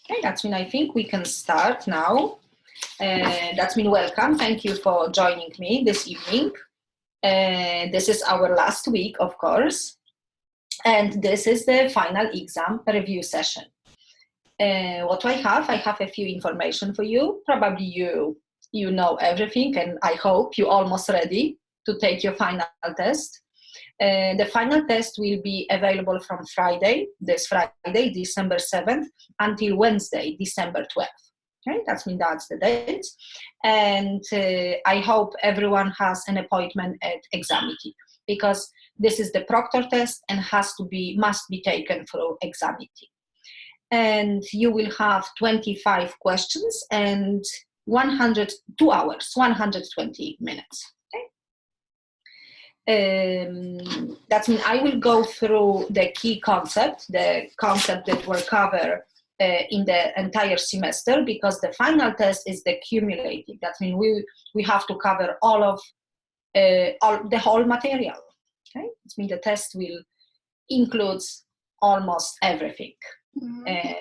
Okay, that's mean I think we can start now. That's mean welcome. Thank you for joining me this evening. This is our last week, of course, and this is the final exam review session. What do I have? I have a few information for you. Probably you know everything, and I hope you're almost ready to take your final test. The final test will be available from this Friday, December 7th, until Wednesday, December 12th. Okay, that's the date. And I hope everyone has an appointment at Examity, because this is the proctor test and must be taken through Examity. And you will have 25 questions and 2 hours, 120 minutes. That means I will go through the key concept, the concept that will cover in the entire semester, because the final test is the cumulative. That means we have to cover the whole material. Okay, that means the test will include almost everything. Mm-hmm.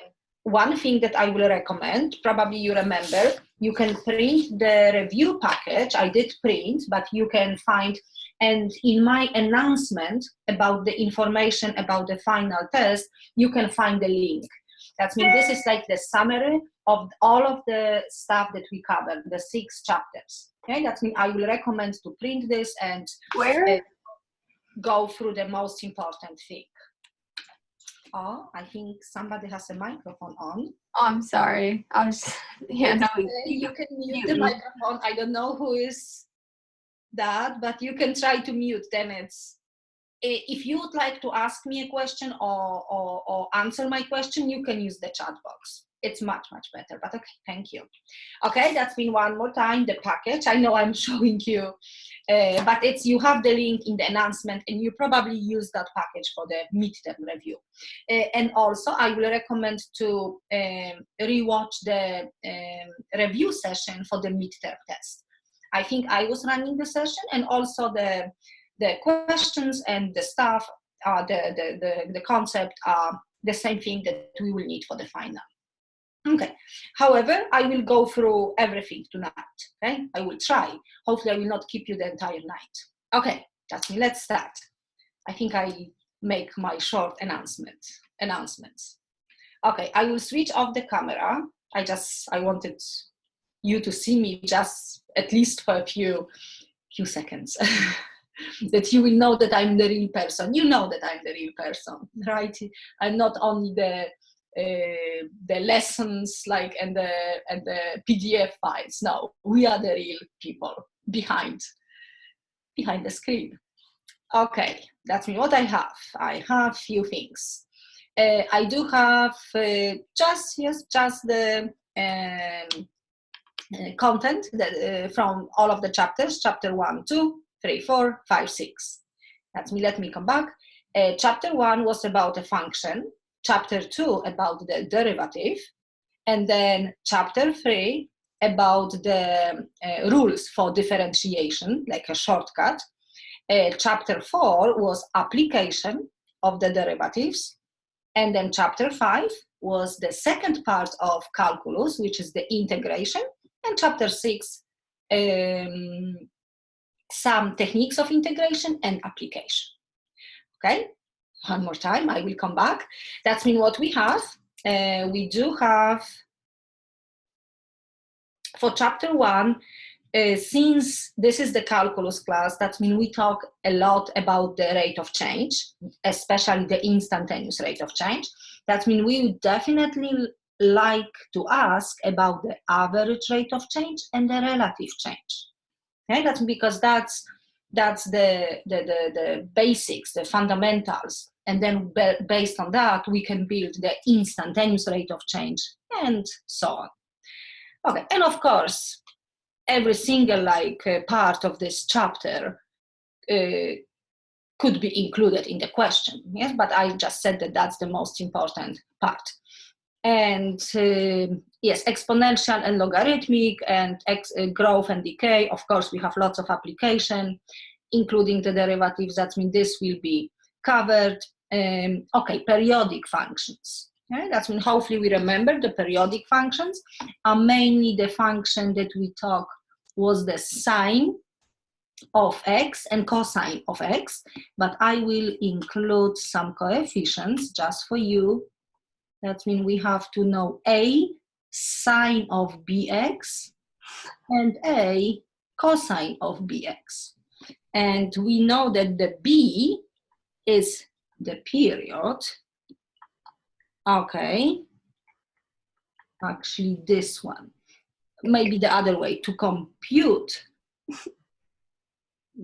One thing that I will recommend, probably you remember, you can print the review package. I did print, but you can find. And in my announcement about the information about the final test, you can find the link. That means this is like the summary of all of the stuff that we covered, the 6 chapters. Okay, that means I will recommend to print this and go through the most important thing. Oh, I think somebody has a microphone on. Oh, I'm sorry. I was, you can mute the microphone. I don't know who is that, but you can try to mute. Then if you would like to ask me a question or answer my question, you can use the chat box. It's much better, but okay, thank you. Okay, that's been one more time the package. I know I'm showing you, but you have the link in the announcement, and you probably use that package for the midterm review. And also I will recommend to rewatch the review session for the midterm test. I think I was running the session, and also the questions and the stuff, the concept are the same thing that we will need for the final. Okay. However, I will go through everything tonight. Okay, I will try. Hopefully, I will not keep you the entire night. Okay, that's me. Let's start. I think I make my short announcements. Okay, I will switch off the camera. I wanted you to see me just at least for a few seconds. That you will know that I'm the real person. You know that I'm the real person, right? I'm not only the lessons and the PDF files. No, we are the real people behind the screen. Okay, that's me. What I have. I have few things. I do have just the content that, from all of the chapters, chapter 1, 2, 3, 4, 5, 6. That's me. Let me come back. Chapter 1 was about a function. Chapter 2 about the derivative. And then chapter 3 about the rules for differentiation, like a shortcut. Chapter 4 was application of the derivatives. And then chapter 5 was the second part of calculus, which is the integration. And chapter 6, some techniques of integration and application. Okay, one more time, I will come back. That's mean what we have. We do have, for chapter 1, since this is the calculus class, that means we talk a lot about the rate of change, especially the instantaneous rate of change. That means we would definitely like to ask about the average rate of change and the relative change. Okay, that's because that's the basics, the fundamentals, and then based on that we can build the instantaneous rate of change and so on. Okay, and of course every single part of this chapter could be included in the question. Yes, but I just said that that's the most important part. And yes, exponential and logarithmic and growth and decay. Of course, we have lots of application, including the derivatives. That means this will be covered. Okay, periodic functions. Okay, that's when hopefully we remember the periodic functions are mainly the function that we talk was the sine of x and cosine of x, but I will include some coefficients just for you. That means we have to know a sine of bx and a cosine of bx. And we know that the b is the period. Okay, actually this one. Maybe the other way, to compute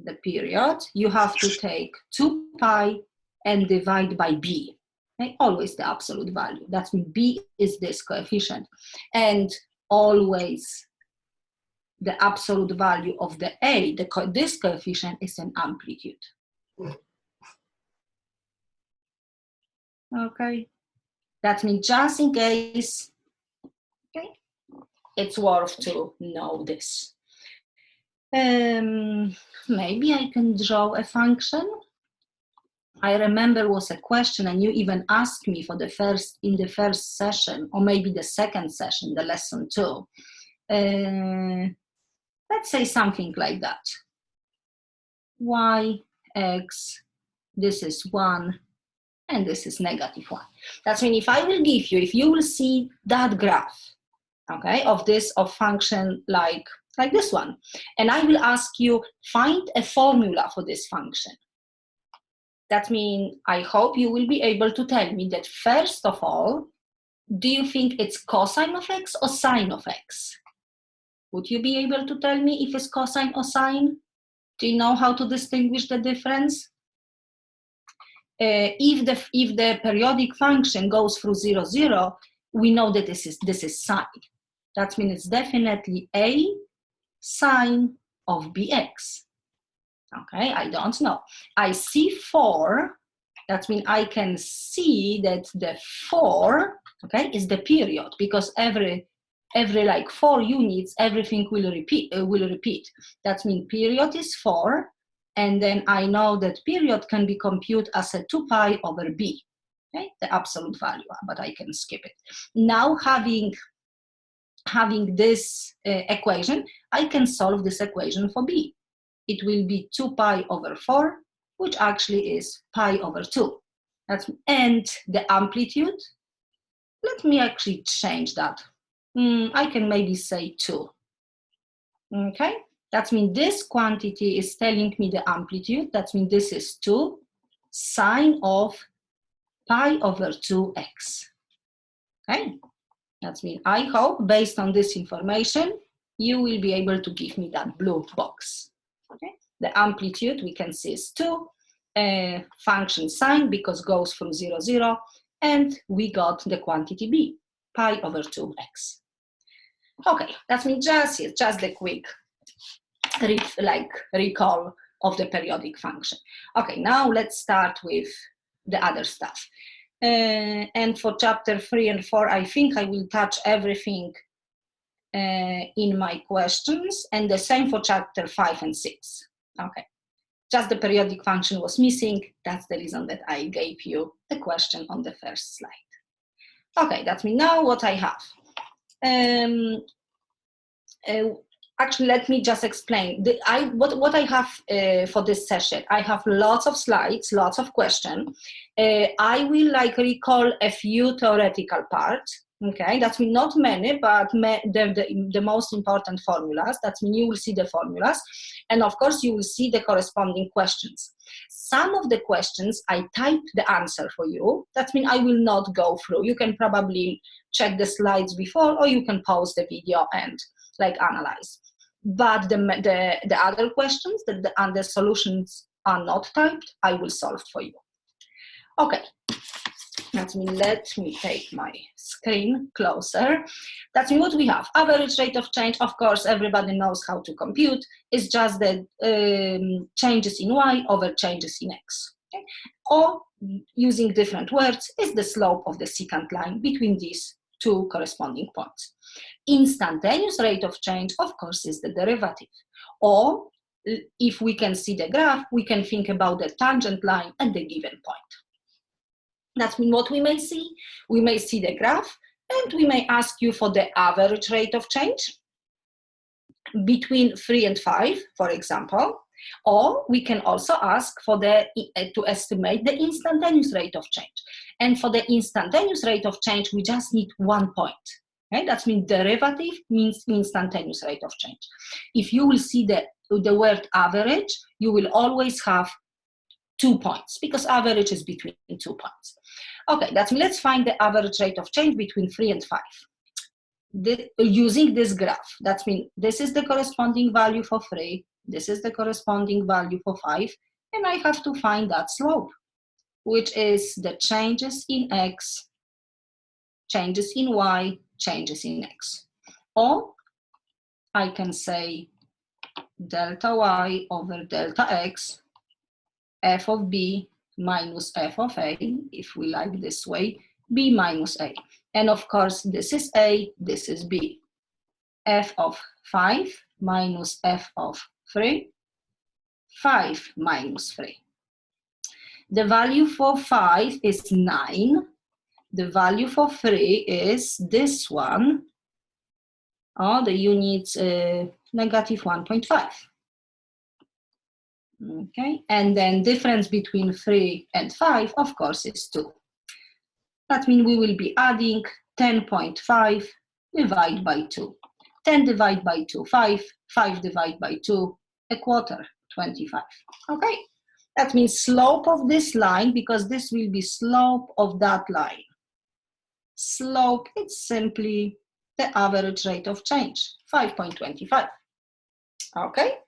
the period, you have to take 2 pi and divide by b. Okay? Always the absolute value. That means b is this coefficient. And always the absolute value of the a, this coefficient is an amplitude. Okay, that means just in case, okay, it's worth to know this. Maybe I can draw a function. I remember was a question and you even asked me for in the first session, or maybe the second session, the lesson 2. Let's say something like that. Y, x, this is 1, and this is -1. That's mean if I will give you, if you will see that graph, okay, of function like this one, and I will ask you, find a formula for this function. That means I hope you will be able to tell me that first of all, do you think it's cosine of x or sine of x? Would you be able to tell me if it's cosine or sine? Do you know how to distinguish the difference? If the periodic function goes through 0, 0, we know that this is sine. That means it's definitely a sine of bx. Okay, I don't know. I see 4. That means I can see that the 4, okay, is the period, because every like 4 units, everything will repeat. That means period is 4, and then I know that period can be computed as a 2 pi over b, okay, the absolute value, but I can skip it. Now having this equation, I can solve this equation for b. It will be 2 pi over 4, which actually is pi over 2. And the amplitude, let me actually change that. I can maybe say 2. Okay, that means this quantity is telling me the amplitude. That means this is 2 sine of pi over 2x. Okay, that means I hope based on this information, you will be able to give me that blue box. Okay, the amplitude we can see is 2, function sine because goes from 0, 0, and we got the quantity b, pi over 2x. Okay, that means just the quick recall of the periodic function. Okay, now let's start with the other stuff. And for chapter 3 and 4, I think I will touch everything in my questions, and the same for chapter 5 and 6. Okay, just the periodic function was missing. That's the reason that I gave you the question on the first slide. Okay, that's me now what I have. Actually, let me just explain. What I have for this session. I have lots of slides, lots of questions. I will recall a few theoretical parts. Okay, that means not many, but the most important formulas. That means you will see the formulas, and of course you will see the corresponding questions. Some of the questions I typed the answer for you. That means I will not go through. You can probably check the slides before, or you can pause the video and analyze. But the other questions and the solutions are not typed, I will solve for you. Okay. Let me take my screen closer. That's what we have. Average rate of change, of course, everybody knows how to compute. It's just the changes in y over changes in x. Okay? Or, using different words, is the slope of the secant line between these two corresponding points. Instantaneous rate of change, of course, is the derivative. Or, if we can see the graph, we can think about the tangent line at the given point. That's what we may see. We may see the graph, and we may ask you for the average rate of change between 3 and 5, for example. Or we can also ask for to estimate the instantaneous rate of change. And for the instantaneous rate of change, we just need 1 point. Okay? That means derivative means instantaneous rate of change. If you will see the word average, you will always have 2 points, because average is between 2 points. Okay, that means let's find the average rate of change between 3 and 5. Using this graph. That means this is the corresponding value for 3, this is the corresponding value for 5, and I have to find that slope, which is the changes in x, changes in y, changes in x. Or I can say delta y over delta x, f of b minus f of a, if we like this way, b minus a. And of course, this is a, this is b. F of 5 minus f of 3, 5 minus 3. The value for 5 is 9. The value for 3 is this one. Oh, the units negative 1.5. Okay, and then difference between 3 and 5, of course, is 2. That means we will be adding 10.5 divided by 2. 10 divided by 2, 5. 5 divided by 2, a quarter, 25. Okay, that means slope of this line, because this will be slope of that line. Slope, it's simply the average rate of change, 5.25. Okay,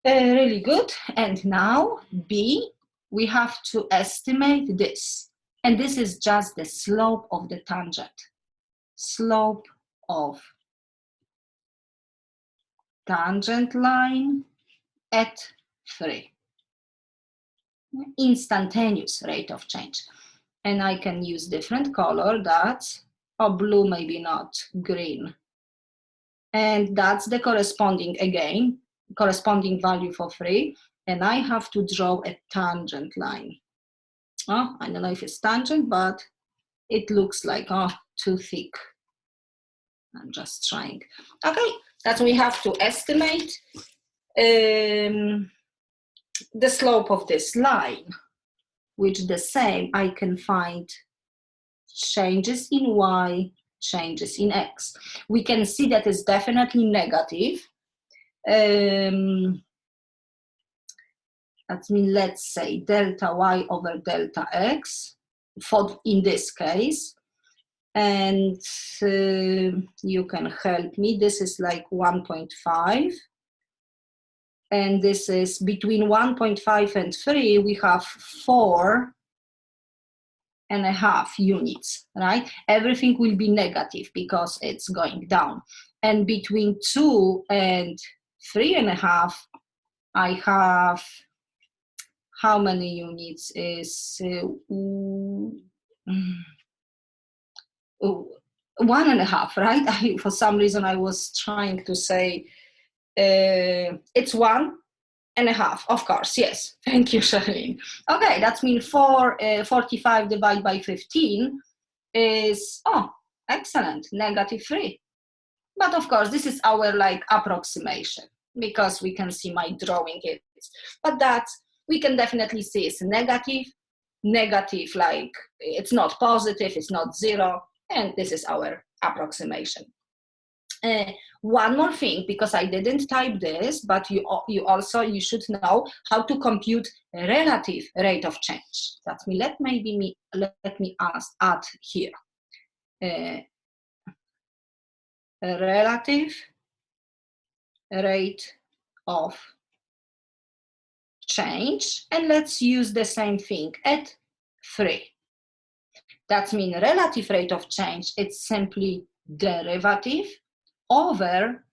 really good. And now B, we have to estimate this. And this is just the slope of the tangent. Slope of tangent line at 3. Instantaneous rate of change. And I can use different color, that's, or blue, maybe not, green. And that's the corresponding, again, corresponding value for 3. And I have to draw a tangent line. Oh, I don't know if it's tangent, but it looks like, oh, too thick. I'm just trying. Okay, that we have to estimate the slope of this line, which the same, I can find changes in y, changes in x. We can see that it's definitely negative. That means, let's say, delta y over delta x, for in this case. And you can help me. This is like 1.5. And this is between 1.5 and 3, we have 4.5 units, right? Everything will be negative because it's going down. And between 2 and 3.5, I have, how many units is 1.5, right? For some reason I was trying to say it's 1.5, of course, yes. Thank you, Charlene. Okay, that means 45 divided by 15 is, oh, excellent, -3. But of course, this is our like approximation, because we can see my drawing it. But that we can definitely see it's negative, like it's not positive, it's not 0, and this is our approximation. One more thing, because I didn't type this, but you should know how to compute relative rate of change. That's me. Let me add here relative rate of change, and let's use the same thing at 3. That means relative rate of change, it's simply derivative over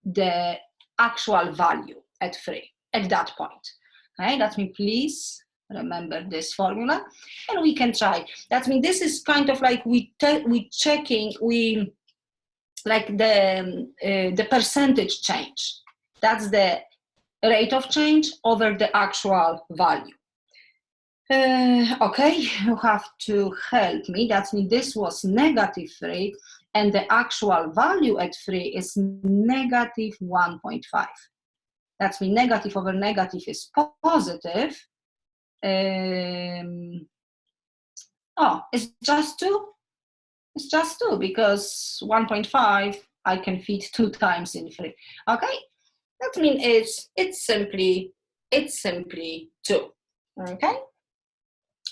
the actual value at 3, at that point. Okay, that means please remember this formula, and we can try. That means this is kind of like we checking, like the percentage change. That's the rate of change over the actual value. Okay, you have to help me. That means this was -3, and the actual value at 3 is -1.5. That means negative over negative is positive. Oh, it's just 2? It's just 2 because 1.5 I can fit 2 times in 3. Okay, that means it's simply 2. Okay,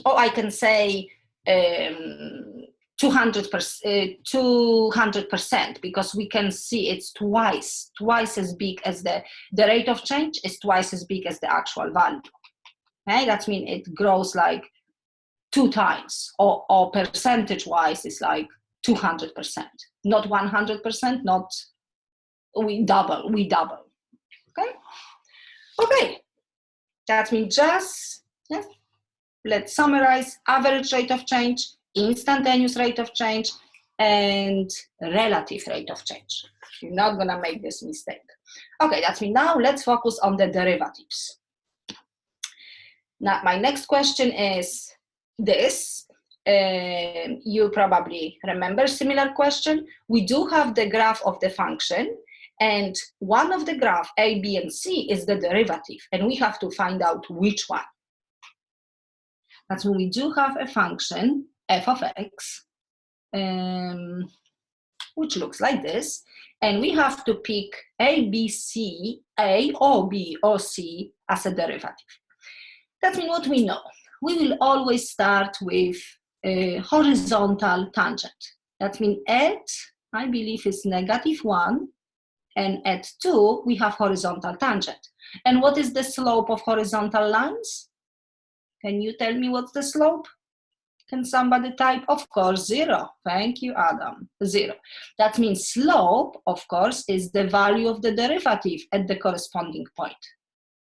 or I can say 200% because we can see it's twice as big as the rate of change is twice as big as the actual value. Okay, that means it grows like 2 times, or percentage wise is like 200%, not 100%, not we double. Okay, that means just, yes, let's summarize: average rate of change, instantaneous rate of change, and relative rate of change. You're not gonna make this mistake. Okay, that's me. Now let's focus on the derivatives. Now my next question is this. You probably remember similar question. We do have the graph of the function, and one of the graph A, B, and C is the derivative, and we have to find out which one. That's when we do have a function f of x, which looks like this, and we have to pick A, B, C, A or B or C as a derivative. That means what we know. We will always start with a horizontal tangent. That means at, I believe, is -1, and at 2, we have horizontal tangent. And what is the slope of horizontal lines? Can you tell me what's the slope? Can somebody type? Of course, 0. Thank you, Adam. 0. That means slope, of course, is the value of the derivative at the corresponding point.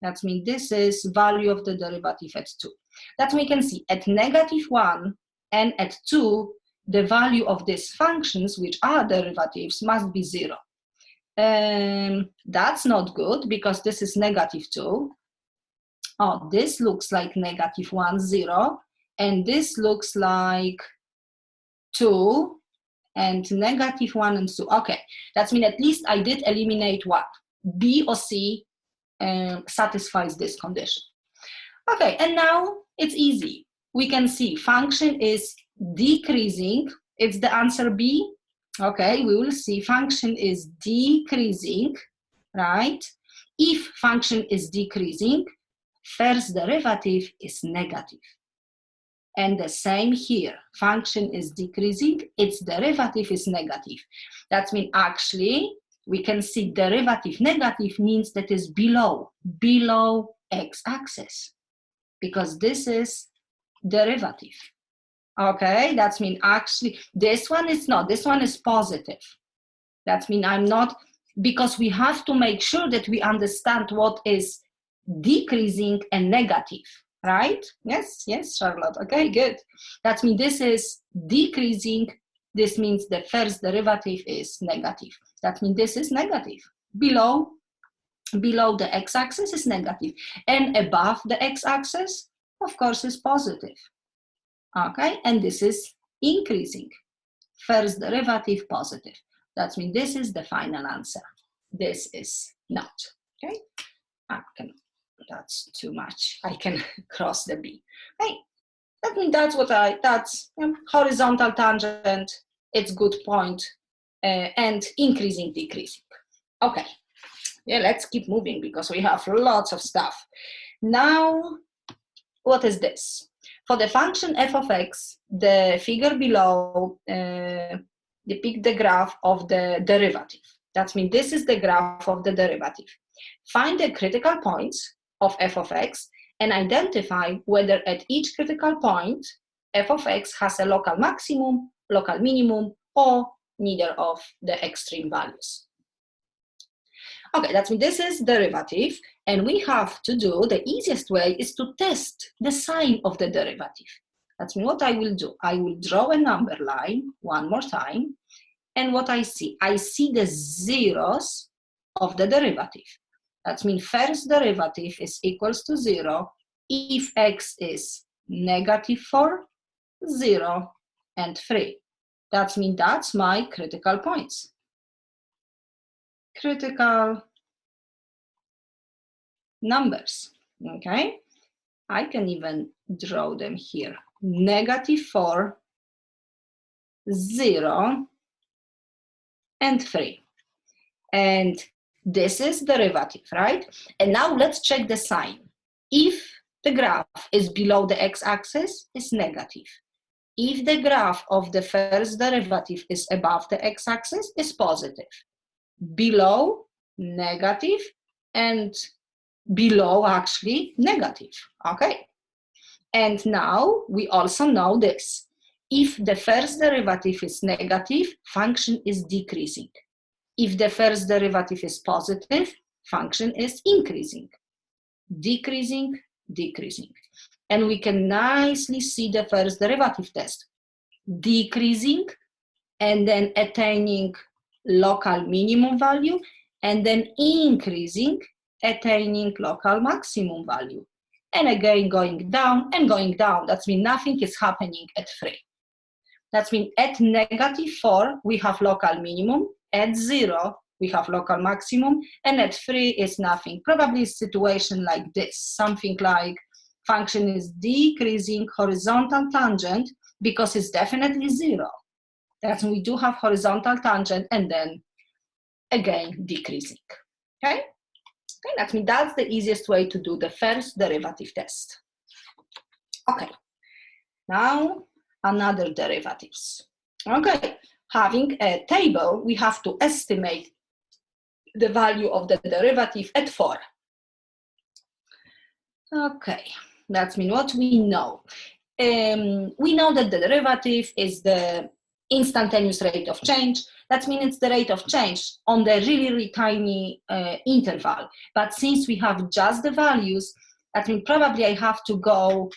That means this is value of the derivative at 2. That we can see at -1 and at 2, the value of these functions, which are derivatives, must be 0. That's not good because this is -2. Oh, this looks like -1, 0, and this looks like 2, and -1 and 2. Okay, that means at least I did eliminate one. B or C satisfies this condition. Okay, and now it's easy. We can see function is decreasing. It's the answer B. Okay, we will see function is decreasing, right? If function is decreasing, first derivative is negative. And the same here, function is decreasing, its derivative is negative. That means actually, we can see derivative negative means that is below x-axis, because this is derivative. Okay, that means actually, this one is not, this one is positive. That means I'm not, because we have to make sure that we understand what is decreasing and negative, right? Yes, Charlotte, okay, good. That means this is decreasing, this means the first derivative is negative. That means this is negative. Below the x-axis is negative, and above the x-axis, of course, is positive. Okay, and this is increasing. First derivative positive. That means this is the final answer. This is not. Okay, that's too much. I can cross the B. Hey, that means that's horizontal tangent. It's good point, and increasing, decreasing. Okay, yeah, let's keep moving because we have lots of stuff. Now, what is this? For the function f of x, the figure below depicts the graph of the derivative. That means this is the graph of the derivative. Find the critical points of f of x and identify whether at each critical point f of x has a local maximum, local minimum, or neither of the extreme values. Okay, that means this is derivative, and we have to do, the easiest way is to test the sign of the derivative. That's what I will do. I will draw a number line one more time, and what I see the zeros of the derivative. That means first derivative is equals to 0 if x is -4, 0, and 3. That means that's my critical points. Critical numbers, okay? I can even draw them here. -4, 0, and 3. And this is derivative, right? And now let's check the sign. If the graph is below the x-axis, it's negative. If the graph of the first derivative is above the x-axis, it's positive. Below, negative, and below, actually, negative, okay? And now we also know this. If the first derivative is negative, function is decreasing. If the first derivative is positive, function is increasing. Decreasing, decreasing. And we can nicely see the first derivative test. Decreasing, and then attaining local minimum value, and then increasing, attaining local maximum value. And again, going down and going down. That means nothing is happening at 3. That means at -4, we have local minimum. At 0, we have local maximum. And at 3 is nothing. Probably a situation like this. Something like function is decreasing horizontal tangent because it's definitely 0. That's when we do have horizontal tangent and then again decreasing. Okay? Okay, that means that's the easiest way to do the first derivative test. Okay, now another derivatives. Okay, having a table, we have to estimate the value of the derivative at 4. Okay, that means what we know. We know that the derivative is the instantaneous rate of change. That means it's the rate of change on the really, really tiny interval. But since we have just the values, that means probably I have to go,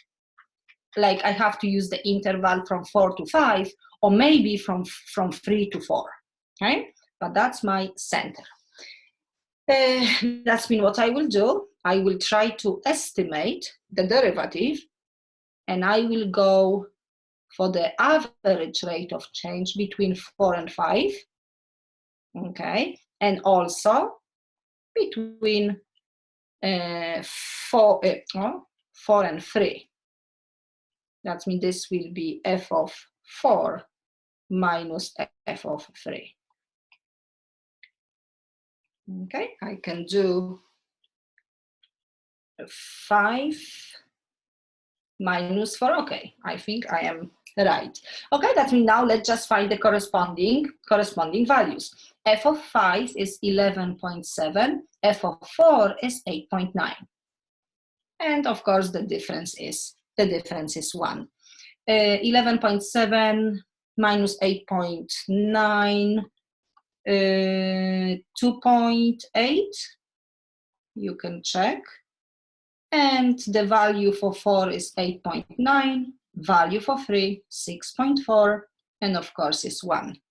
like I have to use the interval from 4 to 5, or maybe from 3 to 4, okay? But that's my center. That's mean what I will do. I will try to estimate the derivative, and I will go for the average rate of change between 4 and 5, okay? And also between 4 and 3. That means this will be f of 4 minus f of 3. Okay, I can do 5 minus 4. Okay, I think I am right. Okay, that means now let's just find the corresponding values. F of 5 is 11.7, f of 4 is 8.9. And of course the difference is 1. 11.7 minus 8.9, 2.8, you can check. And the value for 4 is 8.9, value for 3, 6.4, and of course is 1,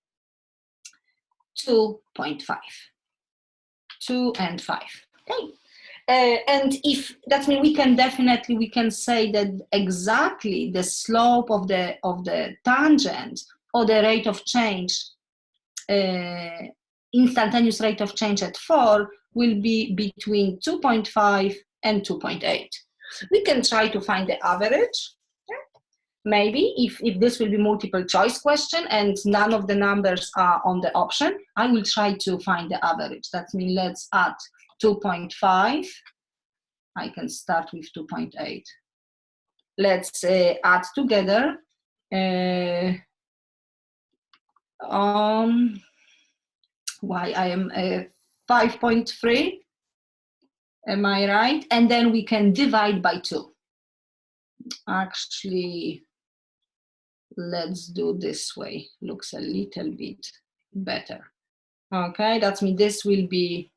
2.5, 2 and 5, okay? And if that means we can say that exactly the slope of the tangent or the rate of change, instantaneous rate of change at 4 will be between 2.5 and 2.8. We can try to find the average. Yeah? Maybe if this will be multiple choice question and none of the numbers are on the option, I will try to find the average. That means let's add 2.5. I can start with 2.8. Let's add together. Why I am 5.3. Am I right? And then we can divide by 2. Actually, let's do this way. Looks a little bit better. Okay, that means this will be,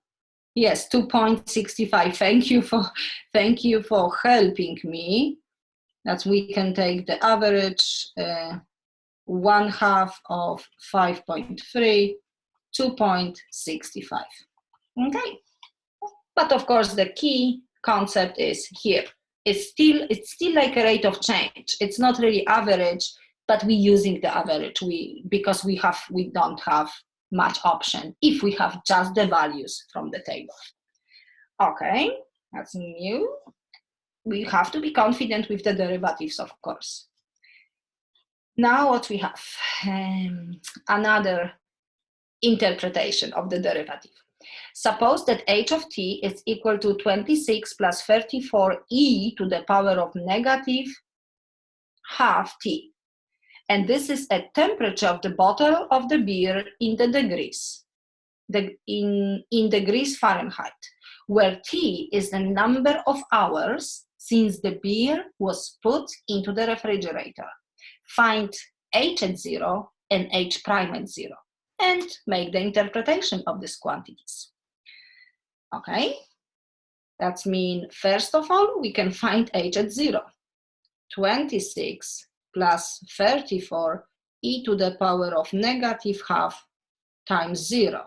yes, 2.65. Thank you for helping me. That we can take the average 1/2 of 5.3, 2.65. Okay. But of course, the key concept is here. it's still like a rate of change. It's not really average, but we're using the average because we don't have much option if we have just the values from the table. Okay, that's new. We have to be confident with the derivatives, of course. Now what we have? Another interpretation of the derivative. Suppose that h of t is equal to 26 plus 34e to the power of negative half t. And this is a temperature of the bottle of the beer in the degrees, in degrees Fahrenheit, where t is the number of hours since the beer was put into the refrigerator. Find h at 0 and h prime at 0 and make the interpretation of these quantities. Okay, that means first of all we can find h at 0. 26 plus 34 e to the power of negative half times 0,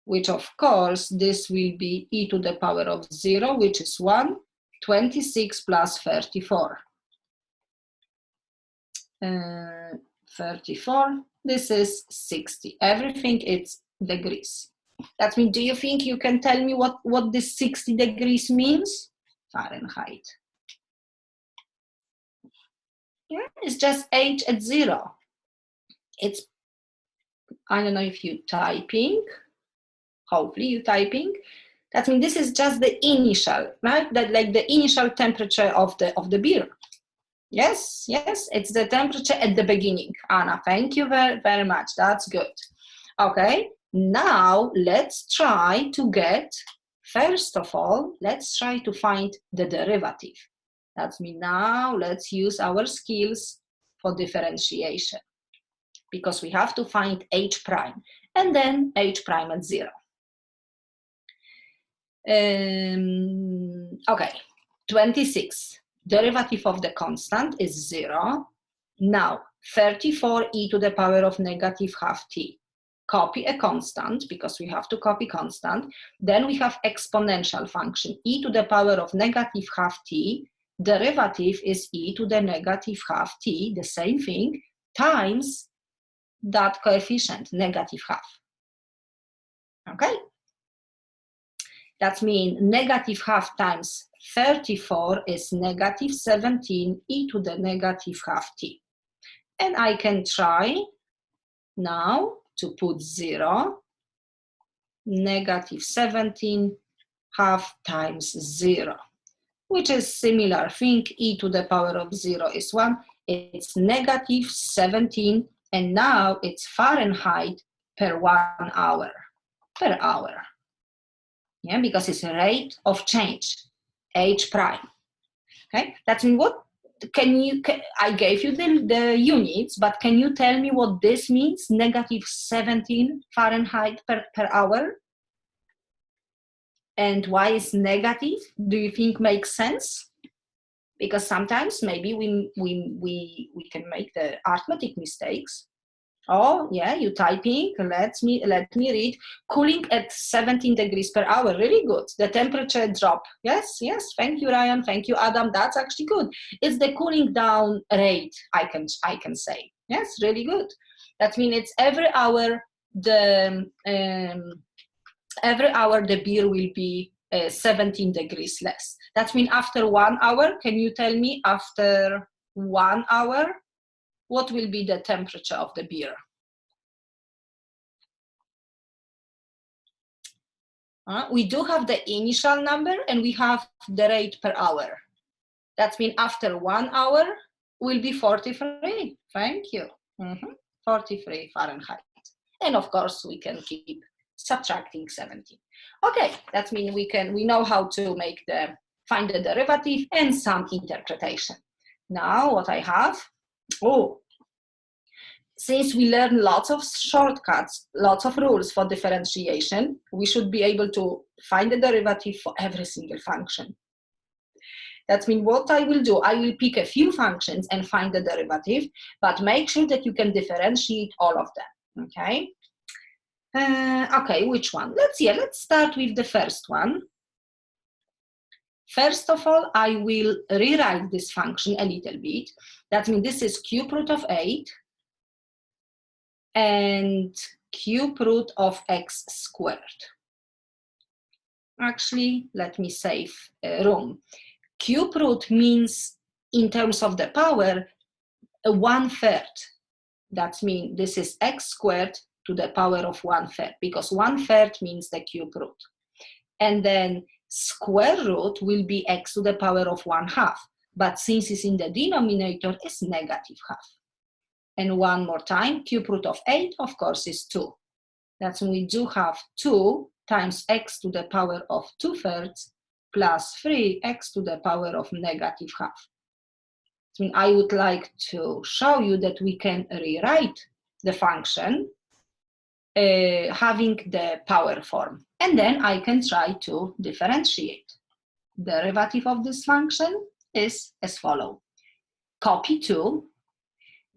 which of course this will be e to the power of 0, which is 1. 26 plus 34. 34, this is 60. Everything is degrees. That means, do you think you can tell me what this 60 degrees means? Fahrenheit. Yeah, it's just h at 0. It's, I don't know if you're typing. Hopefully you're typing. That means this is just the initial, right? That like the initial temperature of the beer. Yes, it's the temperature at the beginning. Anna, thank you very, very much. That's good. Okay, now let's try to get, first of all, let's try to find the derivative. That's me now. Let's use our skills for differentiation because we have to find h prime and then h prime at 0. Okay, 26. Derivative of the constant is 0. Now, 34 e to the power of negative half t. Copy a constant, because we have to copy constant. Then we have exponential function, e to the power of negative half t. Derivative is e to the negative half t, the same thing, times that coefficient, negative half. Okay? That means negative half times 34 is negative 17 e to the negative half t. And I can try now to put 0, negative 17 half times 0, which is similar thing. E to the power of 0 is 1. It's negative 17, and now it's Fahrenheit per 1 hour, per hour. Yeah, because it's a rate of change, h prime. Okay, that means what I gave you the units, but can you tell me what this means? Negative 17 Fahrenheit per hour. And why is negative? Do you think makes sense? Because sometimes maybe we can make the arithmetic mistakes. Oh, yeah, you typing. Let me read. Cooling at 17 degrees per hour. Really good. The temperature drop. Yes. Thank you, Ryan. Thank you, Adam. That's actually good. It's the cooling down rate, I can say. Yes, really good. That means it's every hour the beer will be 17 degrees less. That means after 1 hour, can you tell me after 1 hour, what will be the temperature of the beer? We do have the initial number and we have the rate per hour. That means after 1 hour will be 43. Thank you. 43 Fahrenheit. And of course, we can keep subtracting 17. Okay, that means we know how to find the derivative and some interpretation. Now what I have, since we learn lots of shortcuts, lots of rules for differentiation, we should be able to find the derivative for every single function. That means what I will do, I will pick a few functions and find the derivative, but make sure that you can differentiate all of them, okay? Okay, which one? Let's start with the first one. First of all, I will rewrite this function a little bit. That means this is cube root of 8 and cube root of x squared. Actually, let me save room. Cube root means, in terms of the power, 1/3. That means this is x squared to the power of 1/3, because 1/3 means the cube root. And then square root will be x to the power of 1/2. But since it's in the denominator, it's -1/2. And one more time, cube root of 8, of course, is 2. That's when we do have 2 times x to the power of 2/3 plus 3x to the power of -1/2. So I would like to show you that we can rewrite the function having the power form. And then I can try to differentiate. Derivative of this function is as follows. Copy 2.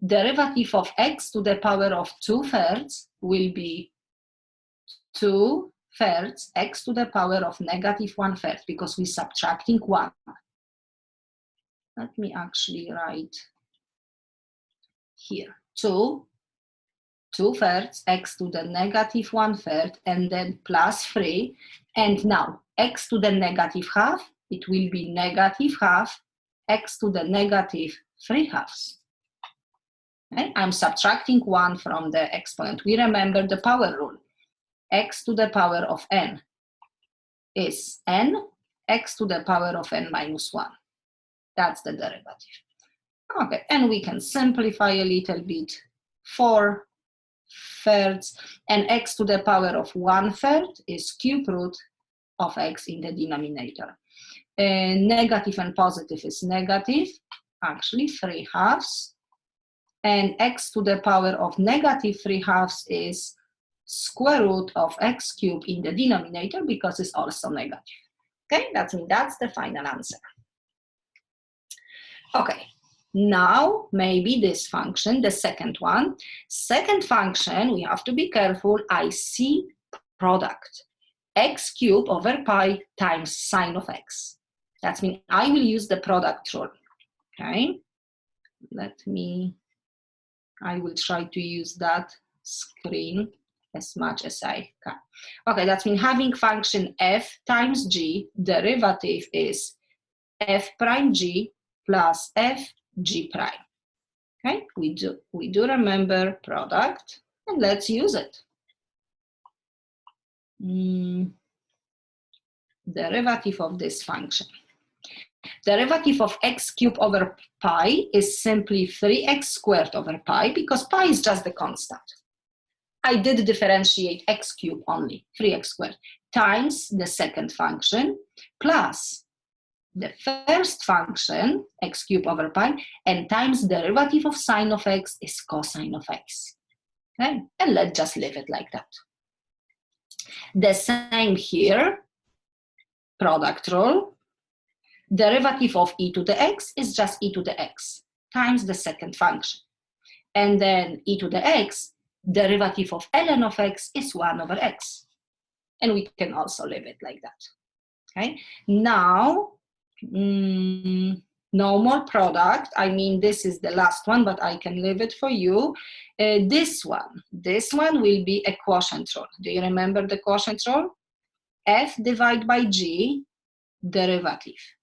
Derivative of x to the power of 2/3 will be 2/3 x to the power of -1/3, because we're subtracting 1. Let me actually write here 2/3 x to the -1/3, and then plus 3. And now x to the -1/2, it will be -1/2 x to the -3/2. Okay? I'm subtracting 1 from the exponent. We remember the power rule. X to the power of n is n, x to the power of n minus 1. That's the derivative. Okay, and we can simplify a little bit. 4/3, and x to the power of 1/3 is cube root of x in the denominator. Negative and positive is negative, actually 3/2. And x to the power of -3/2 is square root of x cubed in the denominator, because it's also negative. Okay, that's the final answer. Okay, now maybe this function, the second one. Second function, we have to be careful. I see product. X cubed over pi times sine of x. That means I will use the product rule. Okay, I will try to use that screen as much as I can. Okay, that means having function f times g, derivative is f prime g plus f g prime. Okay, we do remember product, and let's use it. Derivative of this function. Derivative of x cubed over pi is simply 3x squared over pi, because pi is just the constant. I did differentiate x cubed only, 3x squared, times the second function, plus the first function, x cubed over pi, and times derivative of sine of x is cosine of x. Okay, and let's just leave it like that. The same here, product rule. Derivative of e to the x is just e to the x times the second function. And then e to the x, derivative of ln of x is 1 over x. And we can also leave it like that. Okay, now, no more product. I mean, this is the last one, but I can leave it for you. This one will be a quotient rule. Do you remember the quotient rule? F divided by g, derivative.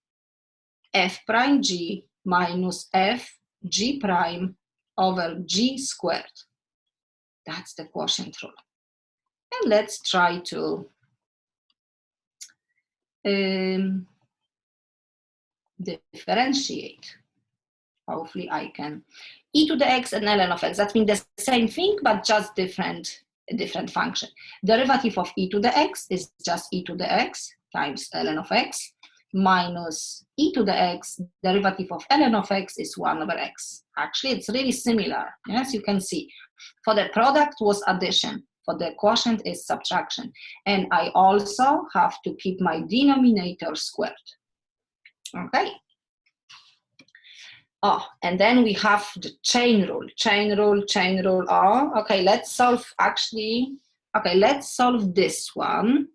F prime g minus f g prime over g squared. That's the quotient rule. And let's try to differentiate. Hopefully I can. E to the x and ln of x, that means the same thing, but just different function. Derivative of e to the x is just e to the x times ln of x, minus e to the x, derivative of ln of x is 1 over x. Actually, it's really similar, yes, you can see. For the product was addition, for the quotient is subtraction. And I also have to keep my denominator squared. Okay. Oh, and then we have the chain rule. Oh, okay, let's solve this one.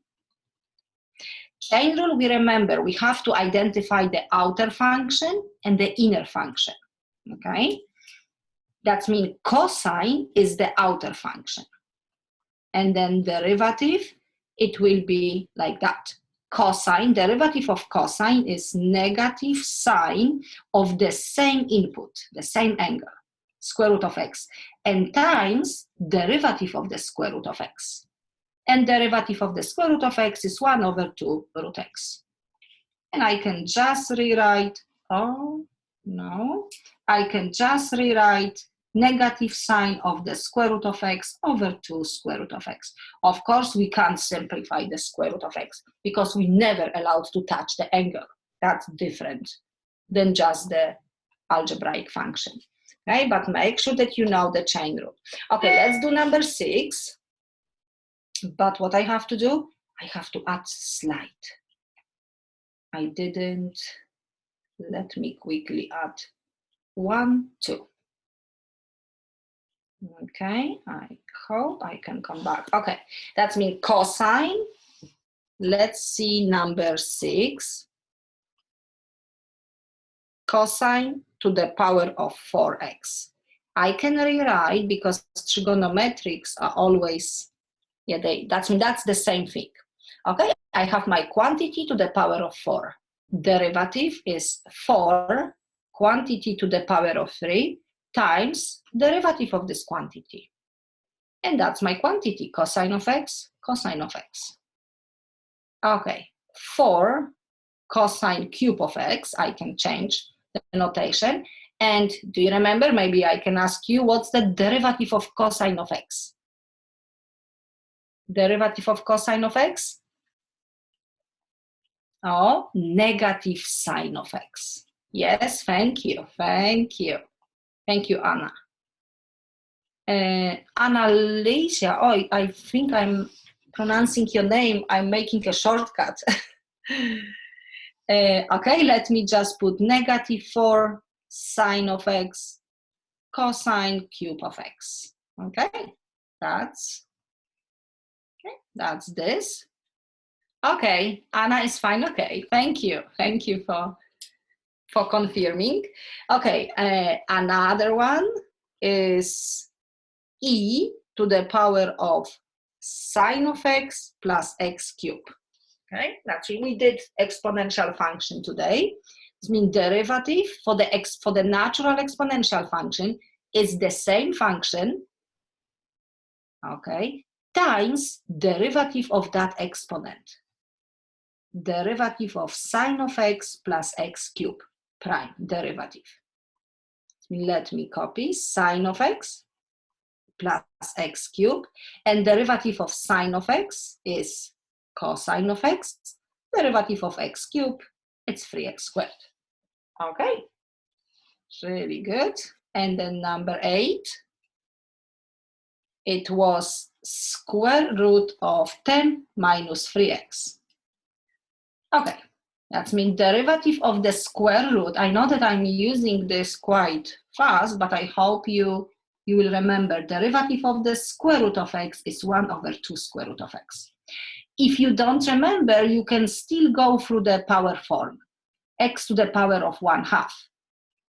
Chain rule, we remember, we have to identify the outer function and the inner function, okay? That means cosine is the outer function. And then derivative, it will be like that. Cosine, derivative of cosine is negative sine of the same input, the same angle, square root of x, and times derivative of the square root of x. And derivative of the square root of x is 1 over 2 root x. And I can just rewrite, oh, no, I can just rewrite negative sine of the square root of x over 2 square root of x. Of course, we can't simplify the square root of x because we never allowed to touch the angle. That's different than just the algebraic function. Okay, but make sure that you know the chain rule. Okay, let's do number 6. But what I have to do, I have to add slide. I didn't. Let me quickly add 1, 2. Okay, I hope I can come back. Okay, that means cosine. Let's see number 6. Cosine to the power of 4x. I can rewrite because trigonometrics are always, yeah, that's the same thing. Okay, I have my quantity to the power of 4. Derivative is 4 quantity to the power of 3 times derivative of this quantity. And that's my quantity, cosine of x, cosine of x. Okay, 4 cosine cube of x, I can change the notation. And do you remember, maybe I can ask you, what's the derivative of cosine of x? Derivative of cosine of x? Oh, negative sine of x. Yes, thank you, thank you. Thank you, Anna. Annalasia, oh, I think I'm pronouncing your name, I'm making a shortcut. Okay, let me just put negative 4 sine of x, cosine cube of x. Okay, that's this. Okay, Anna is fine. Okay, thank you for confirming. Okay, another one is e to the power of sine of x plus x cubed. Okay, that's it. We did exponential function today. This means derivative for the natural exponential function is the same function, okay, times derivative of that exponent. Derivative of sine of x plus x cubed prime derivative. Let me copy sine of x plus x cubed, and derivative of sine of x is cosine of x, derivative of x cubed, it's 3x squared. Okay, really good. And then number 8, it was square root of 10 minus 3x. Okay, that means derivative of the square root. I know that I'm using this quite fast, but I hope you will remember derivative of the square root of x is 1 over 2 square root of x. If you don't remember, you can still go through the power form. X to the power of 1/2.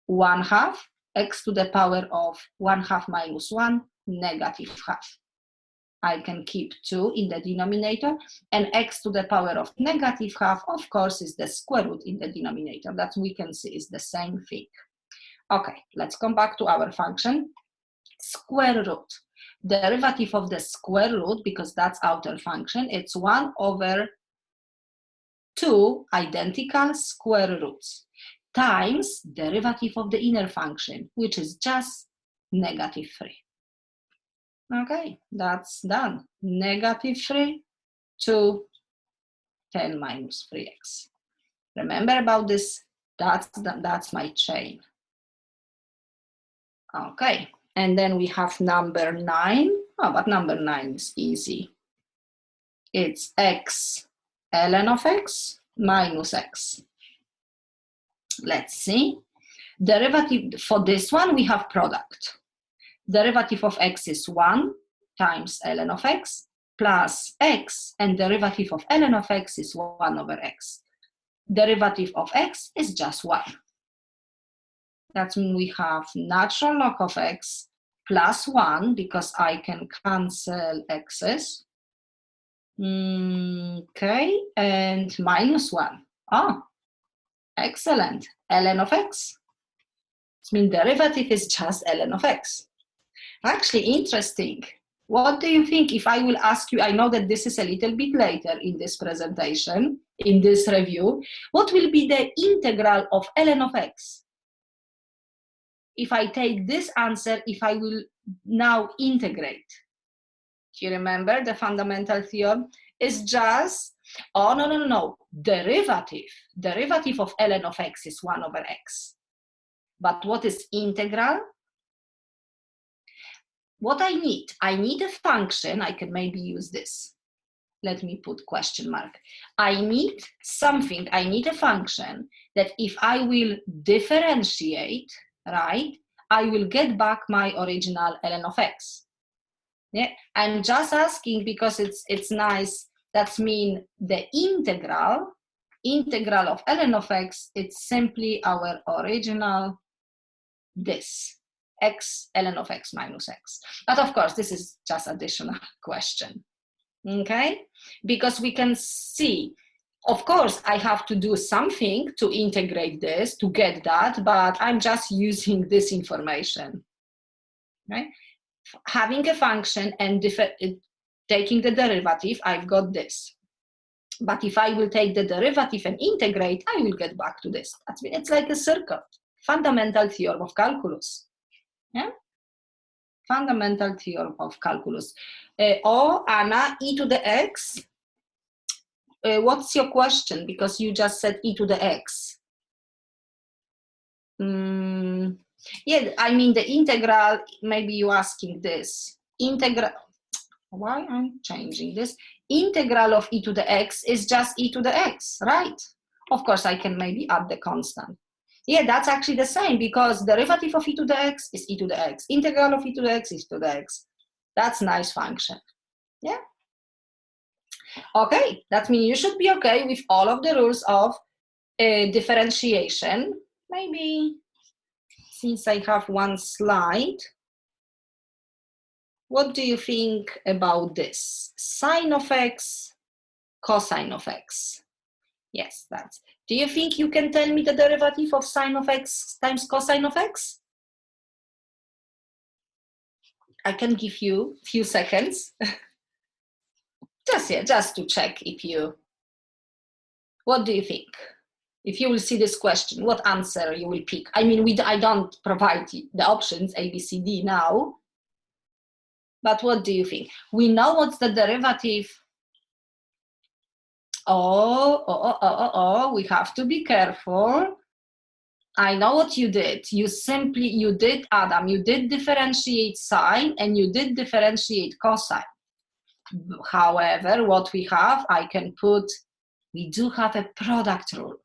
1/2, x to the power of 1/2 minus 1, negative half. I can keep 2 in the denominator, and x to the power of negative half, of course, is the square root in the denominator. That we can see is the same thing. Okay, let's come back to our function. Square root. Derivative of the square root, because that's outer function, it's 1 over 2 identical square roots times derivative of the inner function, which is just negative 3. Okay, that's done. Negative 3 to 10 minus 3x. Remember about this, that's my chain. Okay, and then we have number 9. Oh, but number 9 is easy. It's x ln of x minus x. Let's see. Derivative for this one, we have product. Derivative of x is 1 times ln of x plus x, and derivative of ln of x is 1 over x. Derivative of x is just 1. That means we have natural log of x plus 1, because I can cancel x's. Okay, and minus 1. Oh, excellent. Ln of x. That means derivative is just ln of x. Actually, interesting. What do you think if I will ask you, I know that this is a little bit later in this presentation, in this review, what will be the integral of ln of x? If I take this answer, if I will now integrate. Do you remember the fundamental theorem? It's just, oh, no. Derivative of ln of x is 1 over x. But what is integral? What I need a function. I can maybe use this. Let me put question mark. I need something, I need a function that if I will differentiate, right, I will get back my original ln of x. Yeah, I'm just asking because it's nice. That means the integral of ln of x, it's simply our original, this, x ln of x minus x. But of course, this is just additional question, okay? Because we can see, of course, I have to do something to integrate this, to get that, but I'm just using this information, right? Having a function and taking the derivative, I've got this. But if I will take the derivative and integrate, I will get back to this. It's like a circle. Fundamental theorem of calculus. Yeah? Fundamental theorem of calculus. Oh, Anna, e to the x. What's your question? Because you just said e to the x. Yeah, I mean the integral, maybe you're asking this. Integral, why I'm changing this? Integral of e to the x is just e to the x, right? Of course, I can maybe add the constant. Yeah, that's actually the same, because derivative of e to the x is e to the x. Integral of e to the x is e to the x. That's a nice function. Yeah? Okay, that means you should be okay with all of the rules of differentiation. Maybe, since I have one slide, what do you think about this? Sine of x, cosine of x. Yes, that's. Do you think you can tell me the derivative of sine of x times cosine of x? I can give you a few seconds. just to check if you. What do you think? If you will see this question, what answer you will pick? I mean, I don't provide the options A, B, C, D now. But what do you think? We know what's the derivative. We have to be careful. I know what you did. You did, Adam, you did differentiate sine and you did differentiate cosine. However, what we have, we do have a product rule.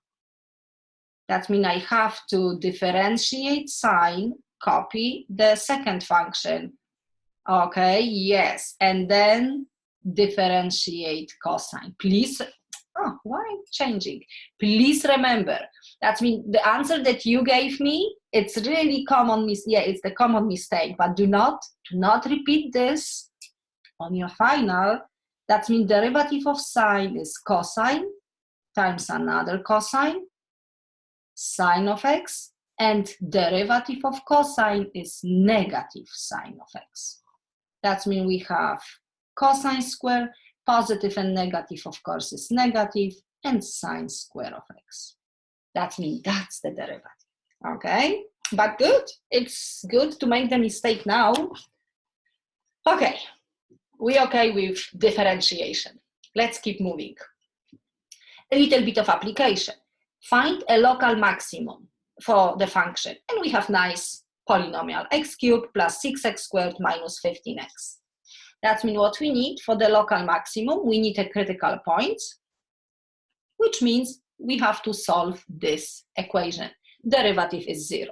That means I have to differentiate sine, copy the second function. Okay, yes, and then differentiate cosine. Please, why changing? Please remember, that means the answer that you gave me, it's really common, it's the common mistake, but do not repeat this on your final. That means derivative of sine is cosine times another cosine, sine of x, and derivative of cosine is negative sine of x. That means we have cosine square, positive and negative, of course, is negative, and sine square of x. That means that's the derivative, okay? But good, it's good to make the mistake now. Okay, we okay with differentiation. Let's keep moving. A little bit of application. Find a local maximum for the function, and we have nice polynomial x cubed plus 6x squared minus 15x. That means what we need for the local maximum, we need a critical point, which means we have to solve this equation. Derivative is 0.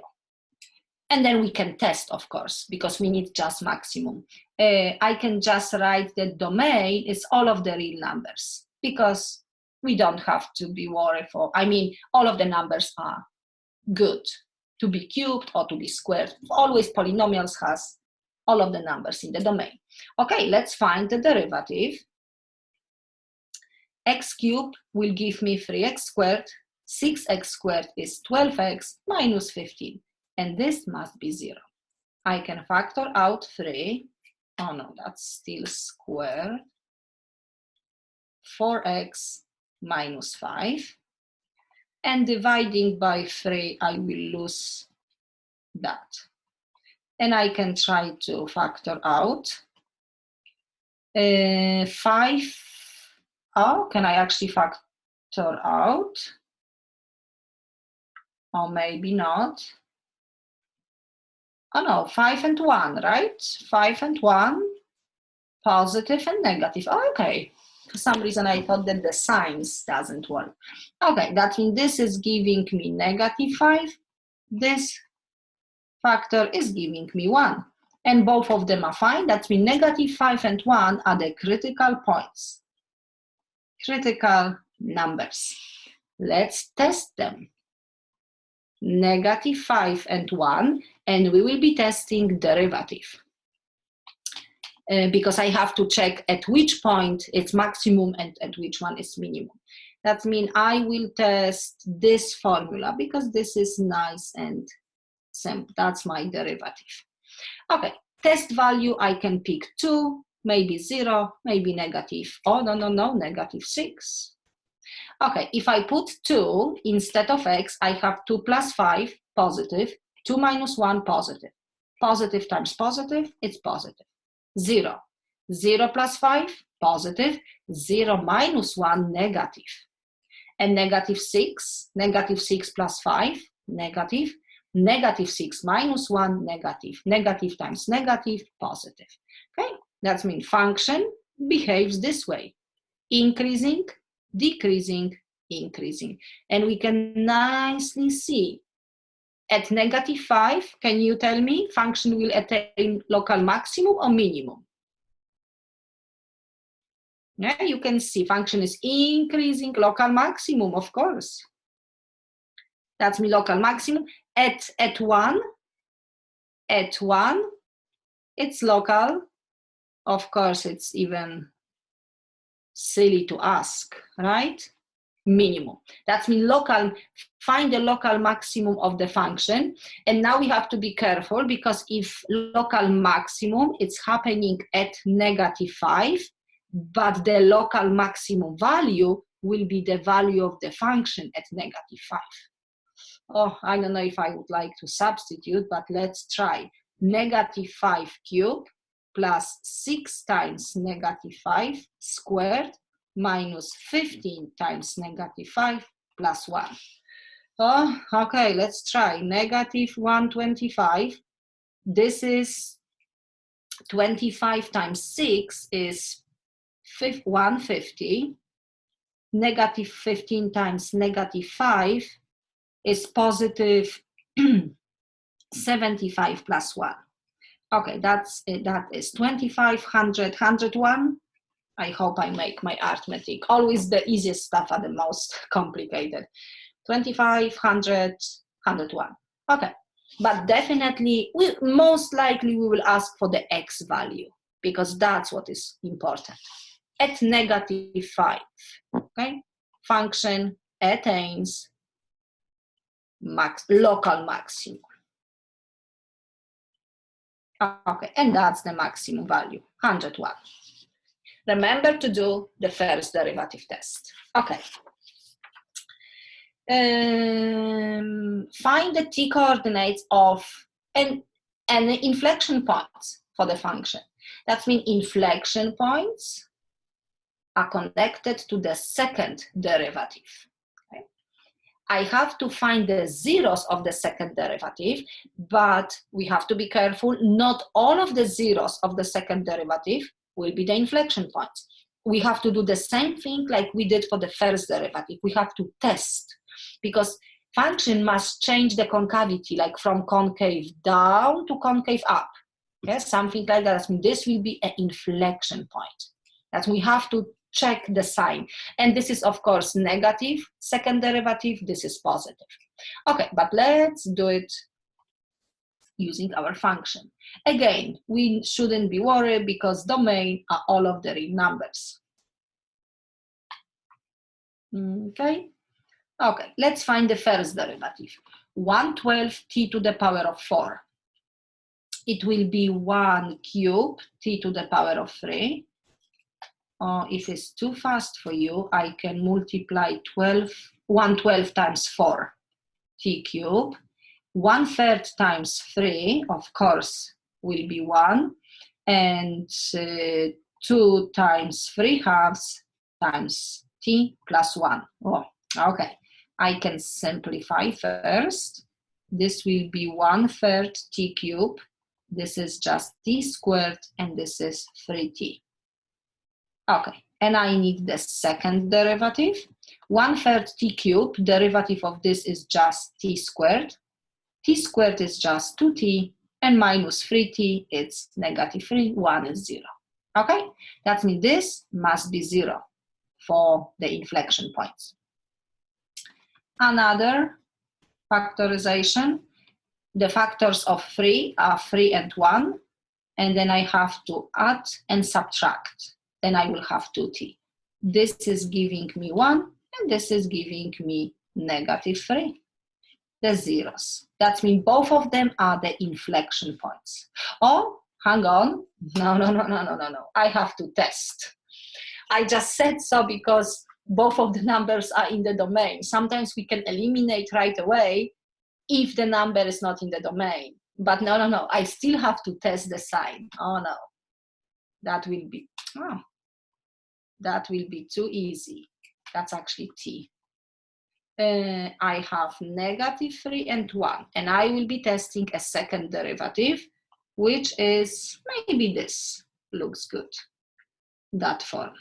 And then we can test, of course, because we need just maximum. I can just write that domain is all of the real numbers, because we don't have to be worried for, I mean, all of the numbers are good to be cubed or to be squared. Always polynomials has all of the numbers in the domain. Okay, let's find the derivative. X cubed will give me 3x squared. 6x squared is 12x minus 15. And this must be 0. I can factor out 3. Oh no, that's still squared. 4x minus 5. And dividing by 3, I will lose that. And I can try to factor out 5. Oh, can I actually factor out? Or maybe not. Oh no, 5 and 1, right? 5 and 1, positive and negative. Oh, okay. For some reason, I thought that the signs doesn't work. Okay, that means this is giving me negative 5. This factor is giving me 1. And both of them are fine. That means negative 5 and 1 are the critical points. Critical numbers. Let's test them. Negative 5 and 1, and we will be testing derivative. Because I have to check at which point it's maximum and at which one is minimum. That means I will test this formula because this is nice and simple. That's my derivative. Okay, test value, I can pick 2, maybe 0, maybe negative. Oh, no, negative 6. Okay, if I put 2 instead of x, I have 2 plus 5, positive, 2 minus 1, positive. Positive times positive, it's positive. 0. 0 plus 5, positive. 0 minus 1, negative. And negative 6, negative 6 plus 5, negative. Negative 6 minus 1, negative. Negative times negative, positive. Okay, that means function behaves this way. Increasing, decreasing, increasing. And we can nicely see at negative 5, can you tell me function will attain local maximum or minimum? Yeah, you can see function is increasing local maximum, of course. That's my local maximum. At 1, it's local. Of course, it's even silly to ask, right? Minimum. That's mean local, find the local maximum of the function. And now we have to be careful because if local maximum, it's happening at negative 5, but the local maximum value will be the value of the function at negative 5. Oh, I don't know if I would like to substitute, but let's try. Negative 5 cubed plus 6 times negative 5 squared minus 15 times negative 5 plus 1. Oh, okay, let's try. Negative 125. This is 25 times 6 is 150. Negative 15 times negative 5 is positive 75 plus 1. Okay, that is 25, 100, 101. I hope I make my arithmetic. Always the easiest stuff are the most complicated. 25, 100, 101. Okay, but definitely, most likely we will ask for the x value because that's what is important. At negative 5, okay, function attains local maximum. Okay, and that's the maximum value, 101. Remember to do the first derivative test. Okay. Find the t-coordinates of an inflection points for the function. That means inflection points are connected to the second derivative. Okay. I have to find the zeros of the second derivative, but we have to be careful. Not all of the zeros of the second derivative will be the inflection points. We have to do the same thing like we did for the first derivative. We have to test because function must change the concavity, like from concave down to concave up. Yes, something like that. This will be an inflection point. That we have to check the sign. And this is, of course, negative second derivative. This is positive. Okay, but let's do it using our function. Again, we shouldn't be worried because domain are all of the real numbers. Okay. Okay, let's find the first derivative. 1/12 t to the power of 4. It will be 1 cube t to the power of 3. If it's too fast for you, I can multiply 1/12 times 4, t cube. 1/3 times 3, of course, will be 1. And 2 times 3/2 times t plus 1. Oh, okay. I can simplify first. This will be 1/3 t cube. This is just t squared, and this is 3t. Okay, and I need the second derivative. 1/3 t cube, derivative of this is just t squared. T squared is just 2t, and minus 3t, it's -3, 1 is 0. Okay, that means this must be 0 for the inflection points. Another factorization, the factors of 3 are 3 and 1, and then I have to add and subtract. Then I will have 2t. This is giving me 1, and this is giving me -3. The zeros. That means both of them are the inflection points. Oh, hang on. No. I have to test. I just said so because both of the numbers are in the domain. Sometimes we can eliminate right away if the number is not in the domain. But no. I still have to test the sign. Oh no. That will be too easy. That's actually t. I have -3 and 1, and I will be testing a second derivative, which is maybe this. Looks good, that form.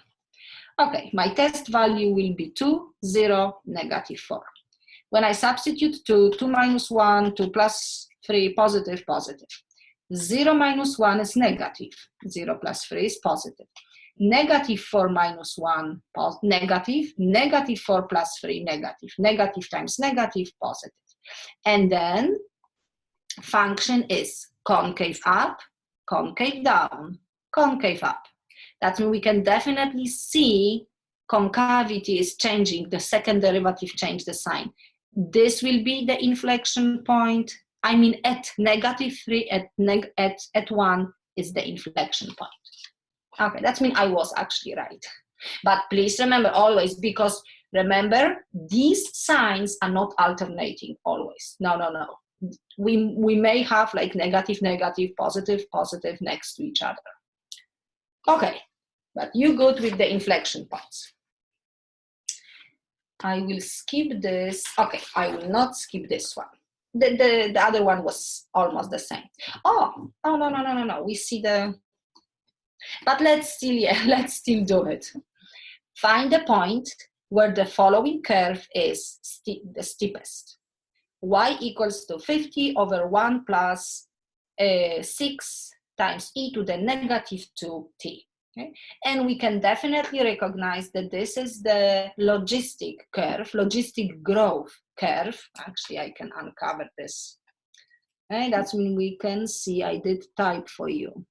Okay, my test value will be 2, 0, -4. When I substitute 2, 2 minus 1, 2 plus 3, positive, positive. 0 minus 1 is negative. 0 plus 3 is positive. -4 minus 1, negative. -4 plus 3, negative. Negative times negative, positive. And then function is concave up, concave down, concave up. That means we can definitely see concavity is changing. The second derivative changed the sign. This will be the inflection point. I mean, at -3, at 1 is the inflection point. Okay, that means I was actually right. But please remember always, because remember, these signs are not alternating always. No. We may have like negative, negative, positive, positive next to each other. Okay, but you good with the inflection points. I will skip this. Okay, I will not skip this one. The other one was almost the same. Oh, no. We see the... But let's still do it. Find the point where the following curve is the steepest. Y equals to 50 over 1 plus 6 times e to the -2t. Okay? And we can definitely recognize that this is the logistic curve, logistic growth curve. Actually, I can uncover this. Okay? That's when we can see, I did type for you.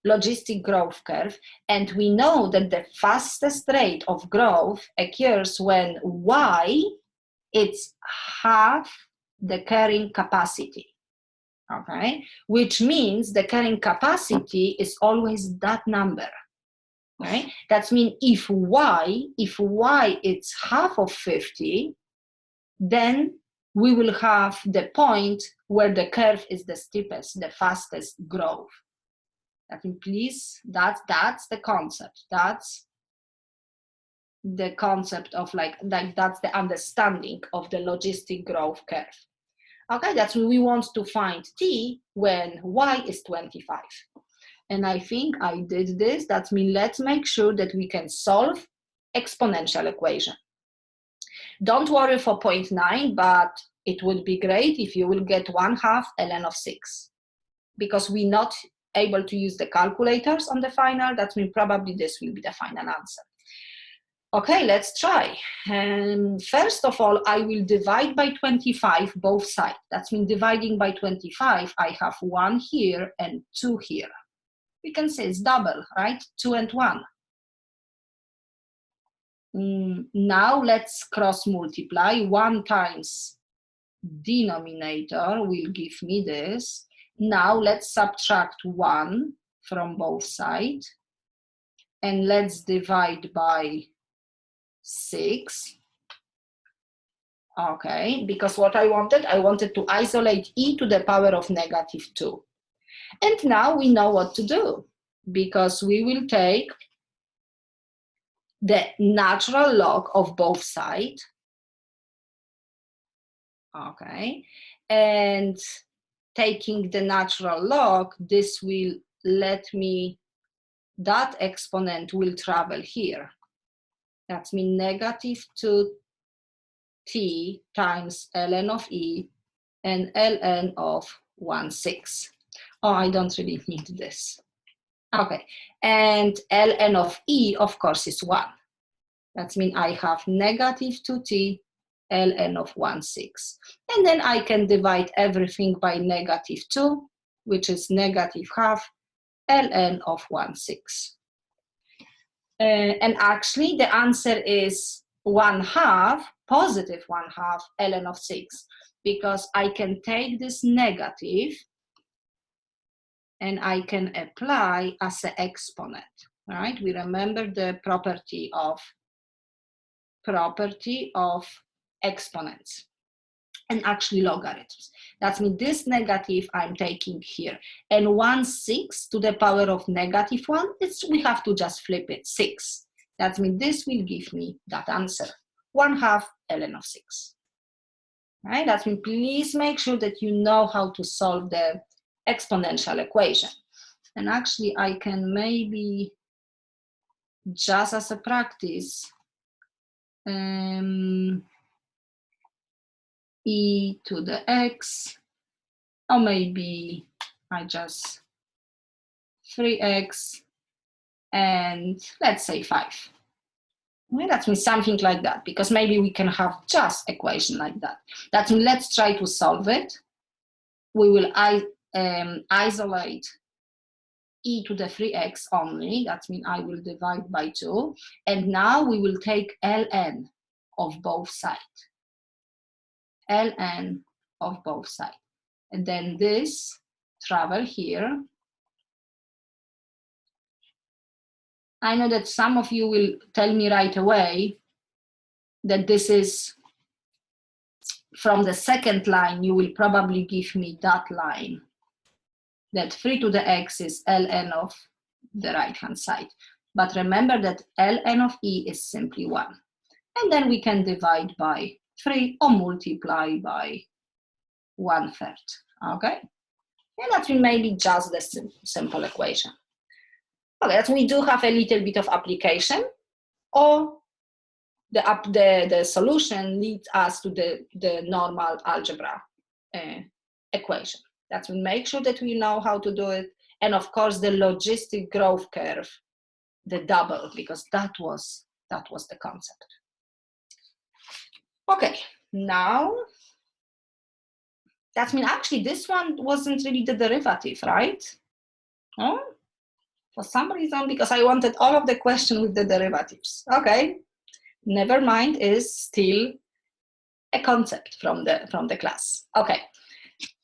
Logistic growth curve, and we know that the fastest rate of growth occurs when y it's half the carrying capacity, okay, which means the carrying capacity is always that number, right? That means if y it's half of 50, then we will have the point where the curve is the steepest, the fastest growth. I think, please, that's the concept. That's the concept of like that's the understanding of the logistic growth curve. Okay, that's what we want to find t when y is 25. And I think I did this. That means let's make sure that we can solve exponential equation. Don't worry for 0.9, but it would be great if you will get 1/2 ln of 6. Because we're not able to use the calculators on the final, that means probably this will be the final answer. Okay, let's try. First of all, I will divide by 25 both sides. That means dividing by 25, I have 1 here and 2 here. We can say it's double, right? 2 and 1. Now let's cross multiply. 1 times denominator will give me this. Now let's subtract 1 from both sides. And let's divide by 6. Okay, because what I wanted to isolate e to the power of -2. And now we know what to do, because we will take the natural log of both sides. Okay, and taking the natural log, this will let me, that exponent will travel here. That means -2t times ln of e and ln of 1/6. Oh, I don't really need this. Okay, and ln of e, of course, is 1. That means I have -2t ln of 1/6. And then I can divide everything by -2, which is -1/2 ln of 1/6. And actually, the answer is 1/2, positive 1/2 ln of 6, because I can take this negative and I can apply as an exponent, right? We remember the property of exponents and actually logarithms. That means this negative I'm taking here, and 1/6 to the power of -1, we have to just flip it, 6. That means this will give me that answer, 1/2 ln of 6. Right? That means please make sure that you know how to solve the exponential equation. And actually I can maybe, just as a practice, e to the x, or maybe I just 3x and let's say 5. Okay, that means something like that, because maybe we can have just equation like that. That means let's try to solve it. We will isolate e to the 3x only. That means I will divide by 2. And now we will take ln of both sides. Ln of both sides. And then this travel here. I know that some of you will tell me right away that this is from the second line. You will probably give me that line, that 3 to the x is ln of the right hand side. But remember that ln of e is simply 1. And then we can divide by 3 or multiply by 1/3. Okay? And that will maybe just the simple equation. Okay, that we do have a little bit of application, or the solution leads us to the normal algebra equation. That will make sure that we know how to do it. And of course, the logistic growth curve, the double, because that was the concept. Okay, now, that means actually this one wasn't really the derivative, right? Oh, for some reason, because I wanted all of the question with the derivatives. Okay, never mind, is still a concept from the class. Okay,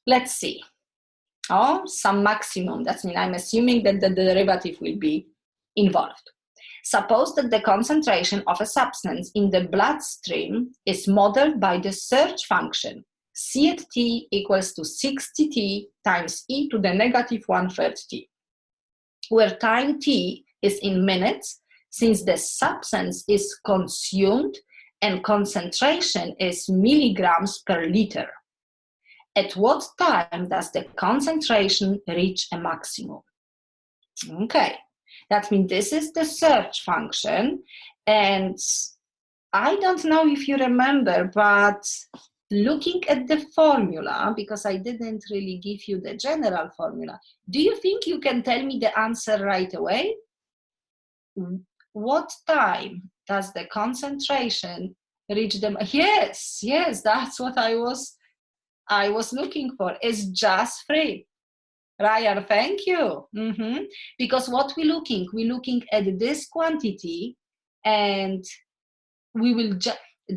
let's see. Oh, some maximum. That means I'm assuming that the derivative will be involved. Suppose that the concentration of a substance in the bloodstream is modeled by the search function C at t equals to 60t times e to the -1/3 t, where time t is in minutes, since the substance is consumed and concentration is milligrams per liter. At what time does the concentration reach a maximum? Okay, that means this is the search function, and I don't know if you remember, but looking at the formula, because I didn't really give you the general formula, do you think you can tell me the answer right away? What time does the concentration reach them? Yes, that's what I was looking for. It's just 3. Ryan, thank you. Because what we're looking at this quantity, and we will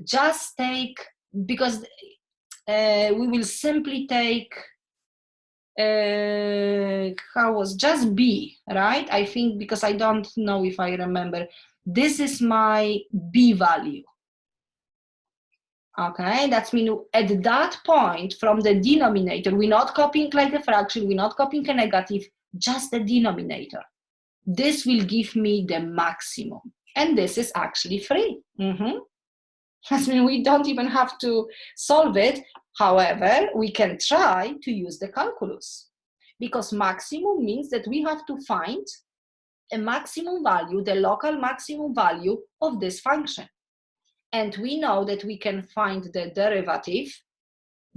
just take, because we will simply take, how was just B, right? I think, because I don't know if I remember. This is my B value. Okay, that's mean at that point from the denominator, we're not copying like a fraction, we're not copying a negative, just the denominator. This will give me the maximum. And this is actually 3. That means we don't even have to solve it. However, we can try to use the calculus, because maximum means that we have to find a maximum value, the local maximum value of this function. And we know that we can find the derivative.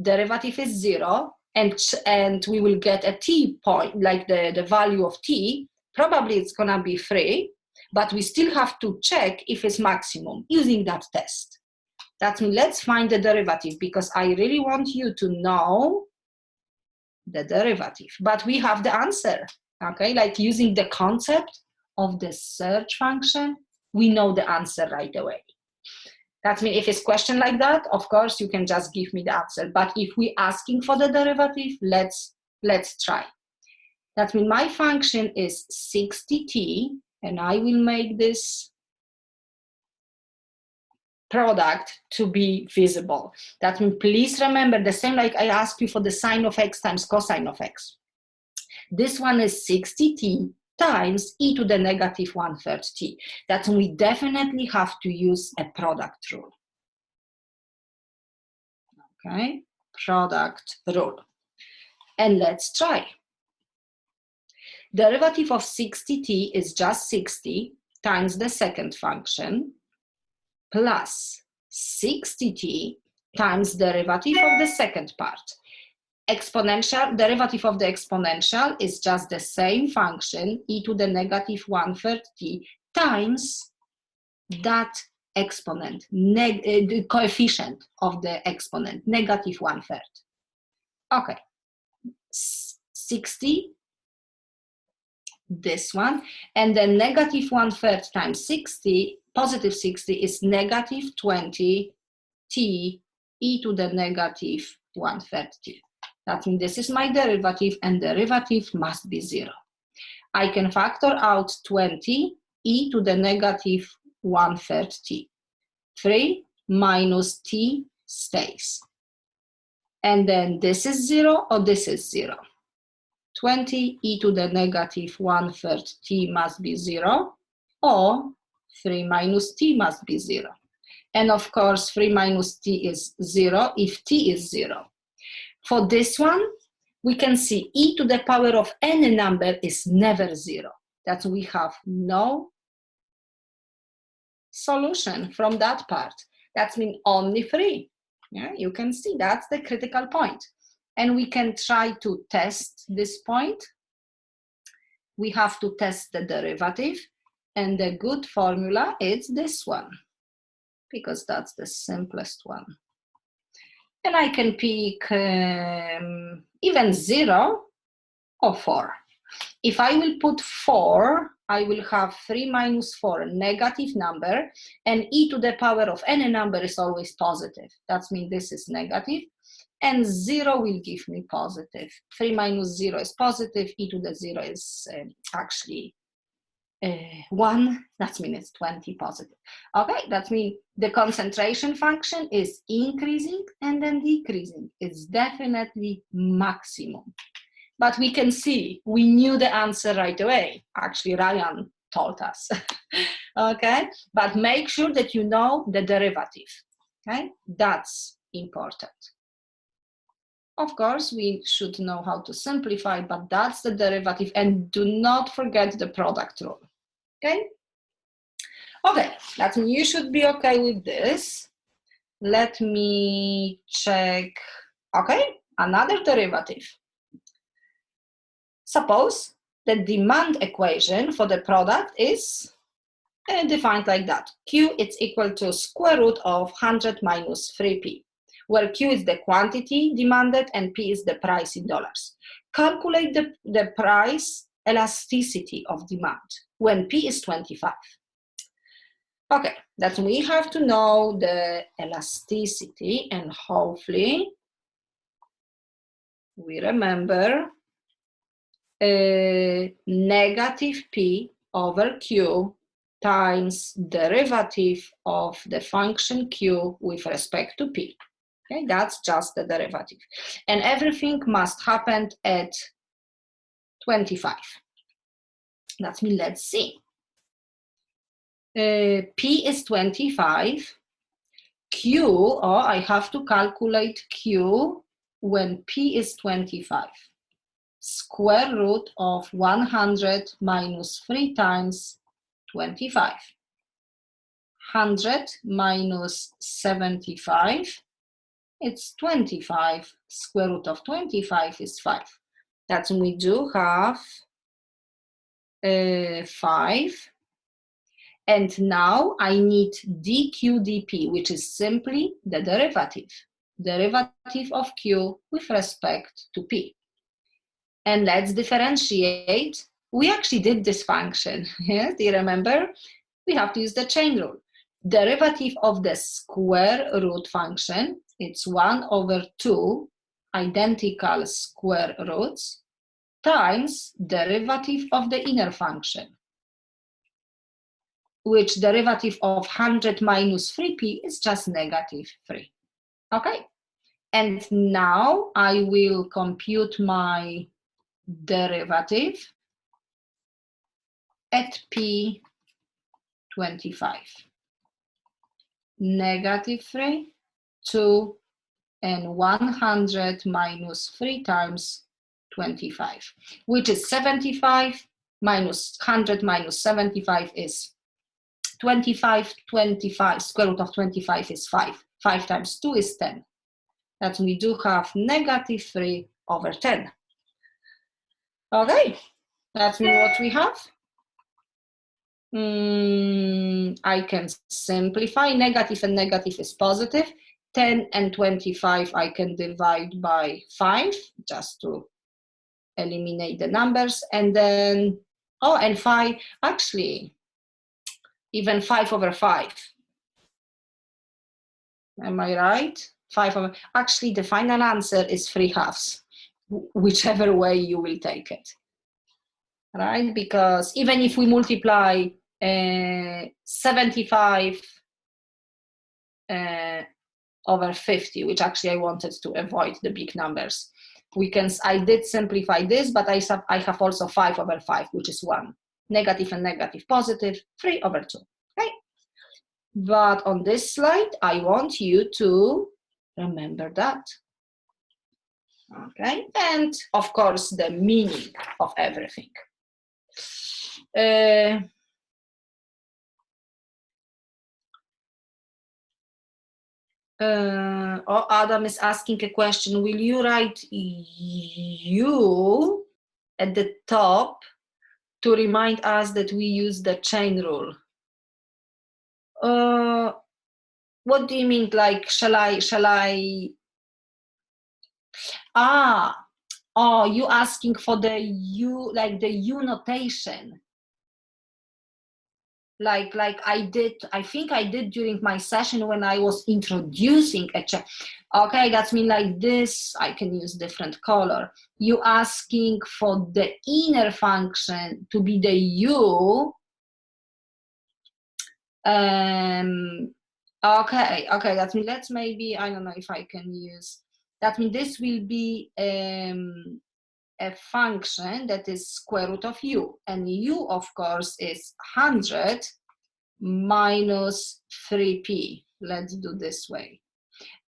Derivative is 0, and we will get a t point, like the value of t. Probably it's gonna be 3, but we still have to check if it's maximum using that test. That means let's find the derivative, because I really want you to know the derivative. But we have the answer, okay? Like using the concept of the search function, we know the answer right away. That means if it's question like that, of course, you can just give me the answer. But if we're asking for the derivative, let's try. That means my function is 60t, and I will make this product to be visible. That means please remember the same like I asked you for the sine of x times cosine of x. This one is 60t times e to the negative 1/3 t. That we definitely have to use a product rule. Okay, product rule. And let's try. Derivative of 60t is just 60 times the second function plus 60t times derivative of the second part. Exponential, derivative of the exponential is just the same function, e to the negative 1/3 t times that exponent, the coefficient of the exponent, negative 1/3. Okay, 60, this one, and then negative 1/3 times 60, positive 60 is negative 20 t e to the negative 1/3 t. That means this is my derivative, and derivative must be 0. I can factor out 20 e to the negative 1/3 t. 3 minus t stays. And then this is 0 or this is 0. 20 e to the negative 1/3 t must be 0, or 3 minus t must be 0. And of course, 3 minus t is 0 if t is 0. For this one, we can see e to the power of any number is never 0. That we have no solution from that part. That means only 3. Yeah, you can see that's the critical point. And we can try to test this point. We have to test the derivative, and the good formula is this one, because that's the simplest one. And I can pick even 0 or 4. If I will put 4, I will have 3 minus 4, a negative number, and e to the power of any number is always positive. That means this is negative, and 0 will give me positive. 3 minus 0 is positive, e to the 0 is actually 1, that means it's 20 positive. Okay, that means the concentration function is increasing and then decreasing. It's definitely maximum. But we can see, we knew the answer right away. Actually, Ryan told us. Okay, but make sure that you know the derivative. Okay, that's important. Of course, we should know how to simplify, but that's the derivative, and do not forget the product rule. Okay? Okay, that means you should be okay with this. Let me check. Okay, another derivative. Suppose the demand equation for the product is defined like that. Q is equal to square root of 100 minus 3p, where Q is the quantity demanded and P is the price in dollars. Calculate the price elasticity of demand when P is 25. Okay, that we have to know the elasticity, and hopefully we remember negative P over Q times derivative of the function Q with respect to P. Okay, that's just the derivative. And everything must happen at 25. That means, let's see. P is 25. Q, or I have to calculate Q when P is 25. Square root of 100 minus 3 times 25. 100 minus 75, it's 25. Square root of 25 is 5. That we do have 5. And now I need dq dp, which is simply the derivative of Q with respect to P. And let's differentiate. We actually did this function. Yes, do you remember? We have to use the chain rule. Derivative of the square root function, it's 1 over 2 identical square roots times derivative of the inner function, which derivative of 100 minus 3p is just negative 3. Okay, and now I will compute my derivative at p 25. Negative 3, 2, and 100 minus 3 times 25, which is 75, minus 100 minus 75 is 25, 25, square root of 25 is 5. 5 times 2 is 10. That we do have negative 3 over 10. Okay, that's what we have. I can simplify. Negative and negative is positive. 10 and 25 I can divide by 5 just to eliminate the numbers. And then, oh, and 5, actually, even 5 over 5. Am I right? 5 over, actually the final answer is 3/2, whichever way you will take it. Right? Because even if we multiply 75 over 50, which actually I wanted to avoid the big numbers, we can, I did simplify this, but I have also 5 over 5, which is 1. Negative and negative positive, 3 over 2. Okay? But on this slide, I want you to remember that. Okay? And of course, the meaning of everything. Oh, Adam is asking a question. Will you write U at the top to remind us that we use the chain rule? What do you mean? Like, shall I? Oh, you asking for the U, like the U notation. Like I did, I think I did during my session when I was introducing a chain. Okay, that's mean like this, I can use different color. You asking for the inner function to be the U. Okay, that means let's maybe, I don't know if I can use, that means this will be a function that is square root of U, and U of course is 100 minus 3p. Let's do this way.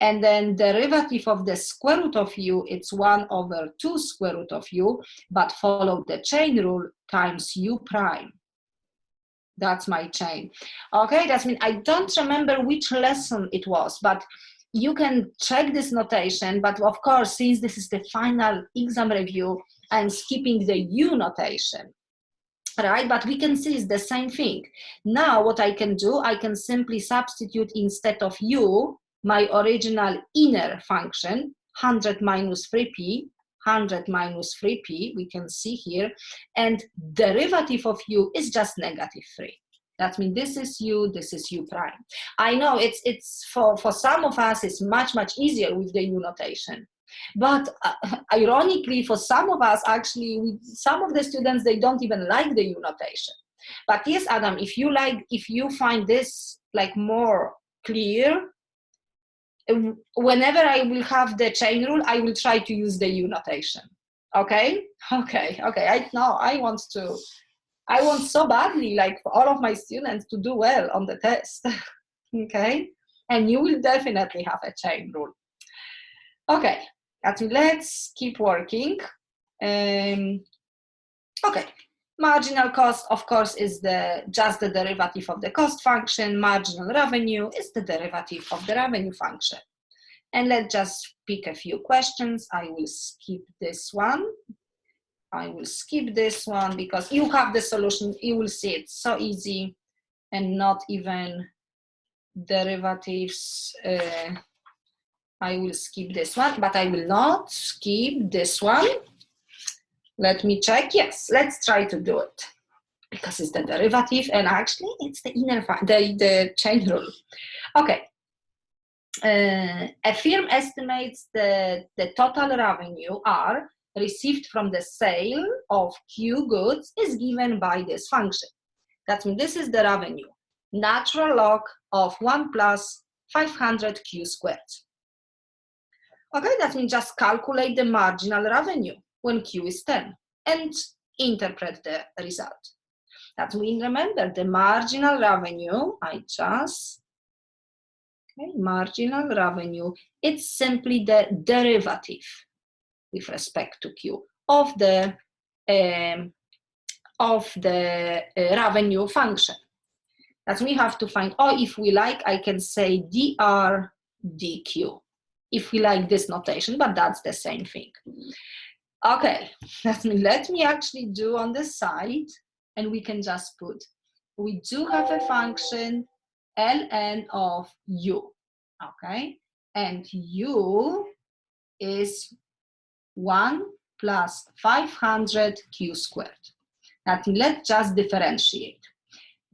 And then derivative of the square root of U, it's 1 over 2 square root of U, but follow the chain rule times U prime. That's my chain. Okay, that means I don't remember which lesson it was, but you can check this notation. But of course, since this is the final exam review, I'm skipping the U notation, right? But we can see it's the same thing. Now what I can do, I can simply substitute instead of U, my original inner function, 100 minus 3p, 100 minus 3p, we can see here, and derivative of U is just negative 3. That means this is U prime. I know it's for some of us, it's much easier with the U notation. But ironically, for some of us, actually, some of the students, they don't even like the U notation. But yes, Adam, if you find this like more clear, whenever I will have the chain rule, I will try to use the U notation. Okay. I know I want so badly, like for all of my students to do well on the test. Okay, and you will definitely have a chain rule. Okay, let's keep working. Okay, marginal cost, of course, is just the derivative of the cost function. Marginal revenue is the derivative of the revenue function. And let's just pick a few questions. I will skip this one. Because you have the solution. You will see it's so easy and not even derivatives. I will skip this one, but I will not skip this one. Let me check. Yes, let's try to do it because it's the derivative, and actually it's the inner the chain rule. Okay. A firm estimates the total revenue R received from the sale of Q goods is given by this function. That means this is the revenue, natural log of 1 plus 500 Q squared. Okay, that means just calculate the marginal revenue when Q is 10 and interpret the result. That means remember the marginal revenue, marginal revenue, it's simply the derivative with respect to Q of the revenue function. That we have to find, or if we like, I can say dr dq, if we like this notation, but that's the same thing. Okay, let me actually do on the side, and we can just put, we do have a function ln of u, okay? And u is 1 plus 500 q squared. Now let's just differentiate.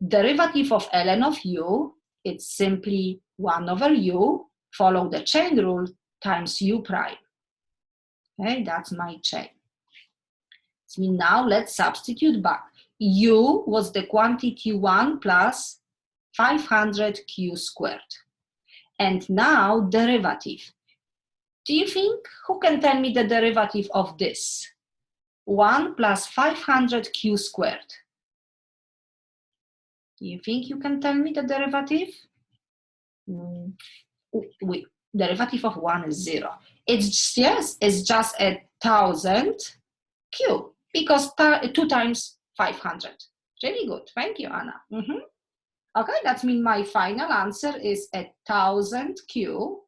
Derivative of ln of u, it's simply 1 over u, follow the chain rule, times u prime. Okay, that's my chain. So now let's substitute back. U was the quantity 1 plus 500 q squared. And now derivative. Do you think, who can tell me the derivative of this? 1 plus 500 q squared. Do you think you can tell me the derivative? Derivative of 1 is 0. It's just 1,000 q, because 2 times 500. Really good. Thank you, Anna. Okay, that means my final answer is 1,000 q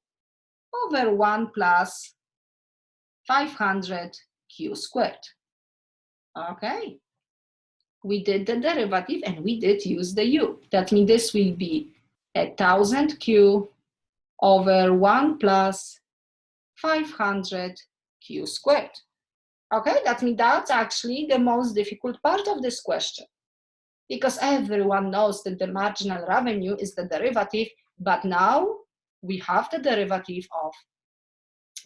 over 1 plus 500 q squared. Okay, we did the derivative and we did use the u. That means this will be 1,000 q over 1 plus 500 q squared. Okay, that means that's actually the most difficult part of this question, because everyone knows that the marginal revenue is the derivative, but now we have the derivative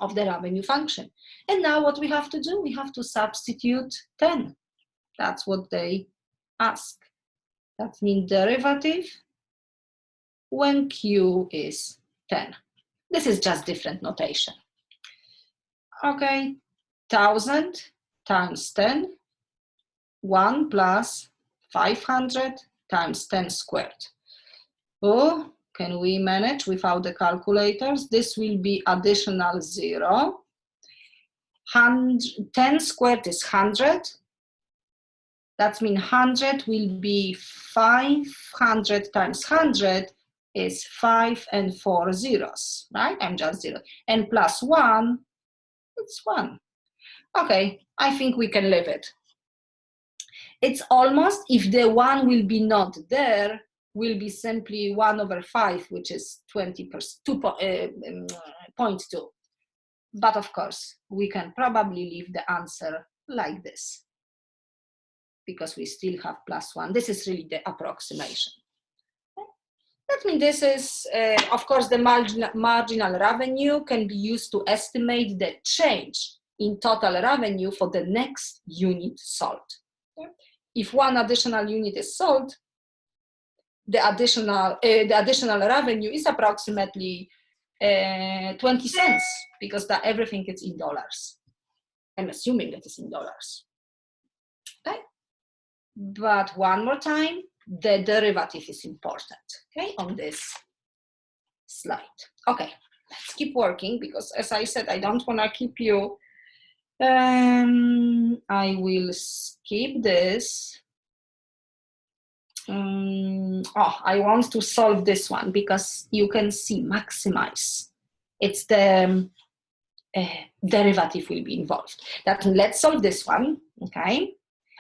of the revenue function. And now what we have to do, we have to substitute 10. That's what they ask. That means derivative when Q is 10. This is just different notation. Okay, 1,000 times 10, 1 plus 500 times 10 squared. Oh, can we manage without the calculators? This will be additional 0. 10 squared is 100. That means 100 will be 500 times 100 is 5 and 4 zeros, right? I'm just 0. And plus 1, it's 1. Okay, I think we can leave it. It's almost, if the 1 will be not there, will be simply 1 over 5, which is 20%, 2.2. But of course, we can probably leave the answer like this, because we still have plus 1. This is really the approximation. That means this is, of course, the marginal revenue can be used to estimate the change in total revenue for the next unit sold. If one additional unit is sold, the additional revenue is approximately 20 cents, because that everything is in dollars. I'm assuming it is in dollars. Okay, but one more time, the derivative is important, okay, on this slide. Okay, let's keep working, because as I said, I don't want to keep you. I will skip this. I want to solve this one, because you can see maximize. It's the derivative will be involved. That let's solve this one, okay?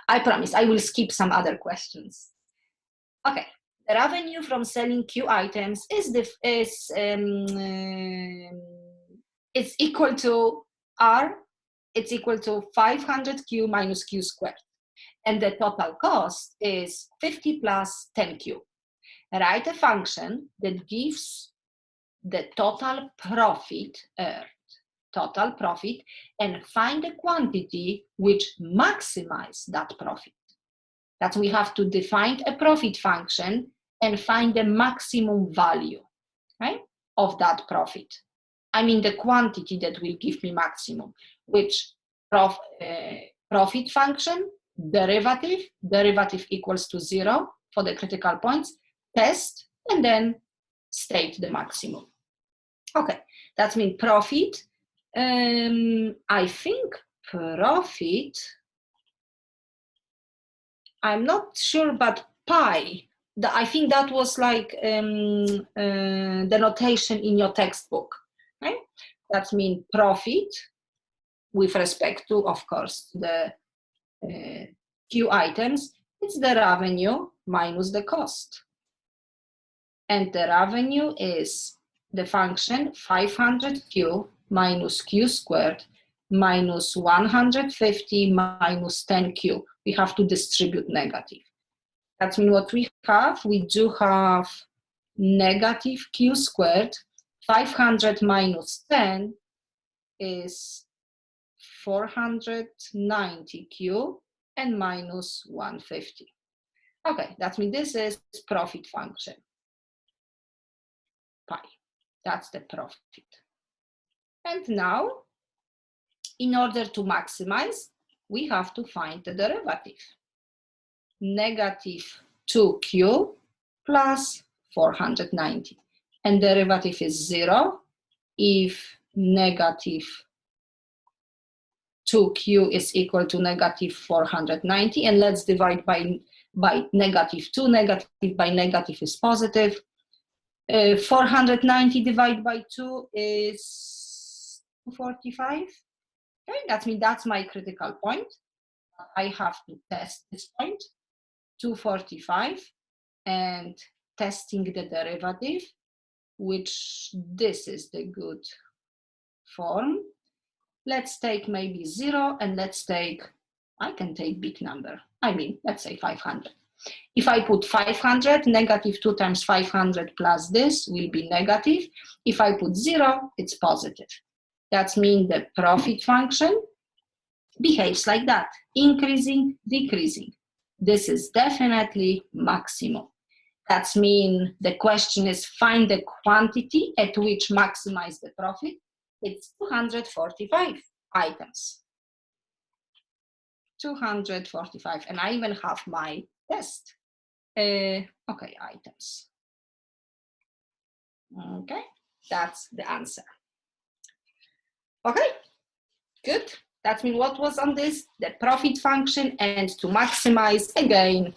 I promise I will skip some other questions. Okay, the revenue from selling Q items is equal to R. It's equal to 500Q minus Q squared. And the total cost is 50 plus 10Q. Write a function that gives the total profit earned, and find a quantity which maximizes that profit. That we have to define a profit function and find the maximum value, right, of that profit. I mean the quantity that will give me maximum, which profit function, derivative equals to 0 for the critical points, test, and then state the maximum. Okay, that means profit. I think profit, I'm not sure, but pi, I think that was like the notation in your textbook, right? That means profit with respect to, of course, the Q items, it's the revenue minus the cost. And the revenue is the function 500Q minus Q squared minus 150 minus 10Q. We have to distribute negative. That means what we have, we do have negative Q squared. 500 minus 10 is 490Q and minus 150. Okay, that means this is profit function, pi. That's the profit. And now, in order to maximize, we have to find the derivative. Negative 2Q plus 490. And derivative is 0 if negative 2Q is equal to negative 490. And let's divide by negative 2. Negative by negative is positive. 490 divided by 2 is 245. Okay, that means that's my critical point. I have to test this point, 245, and testing the derivative, which this is the good form. Let's take maybe 0, and let's take, I can take big number. I mean, let's say 500. If I put 500, negative 2 times 500 plus this will be negative. If I put 0, it's positive. That means the profit function behaves like that, increasing, decreasing. This is definitely maximum. That means the question is find the quantity at which maximize the profit. It's 245 items. 245, and I even have my test. Okay, items. Okay, that's the answer. Okay, good. That means what was on this? The profit function, and to maximize, again,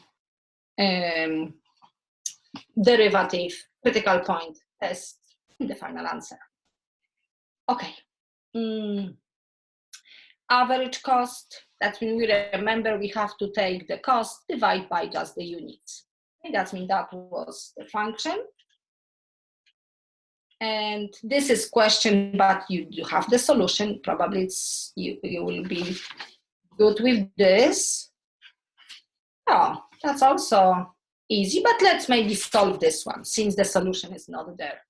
derivative, critical point test in the final answer. Okay. Average cost, that means we remember we have to take the cost, divide by just the units. And that means that was the function. And this is question, but you do have the solution. Probably it's you will be good with this. Oh, that's also easy, but let's maybe solve this one since the solution is not there.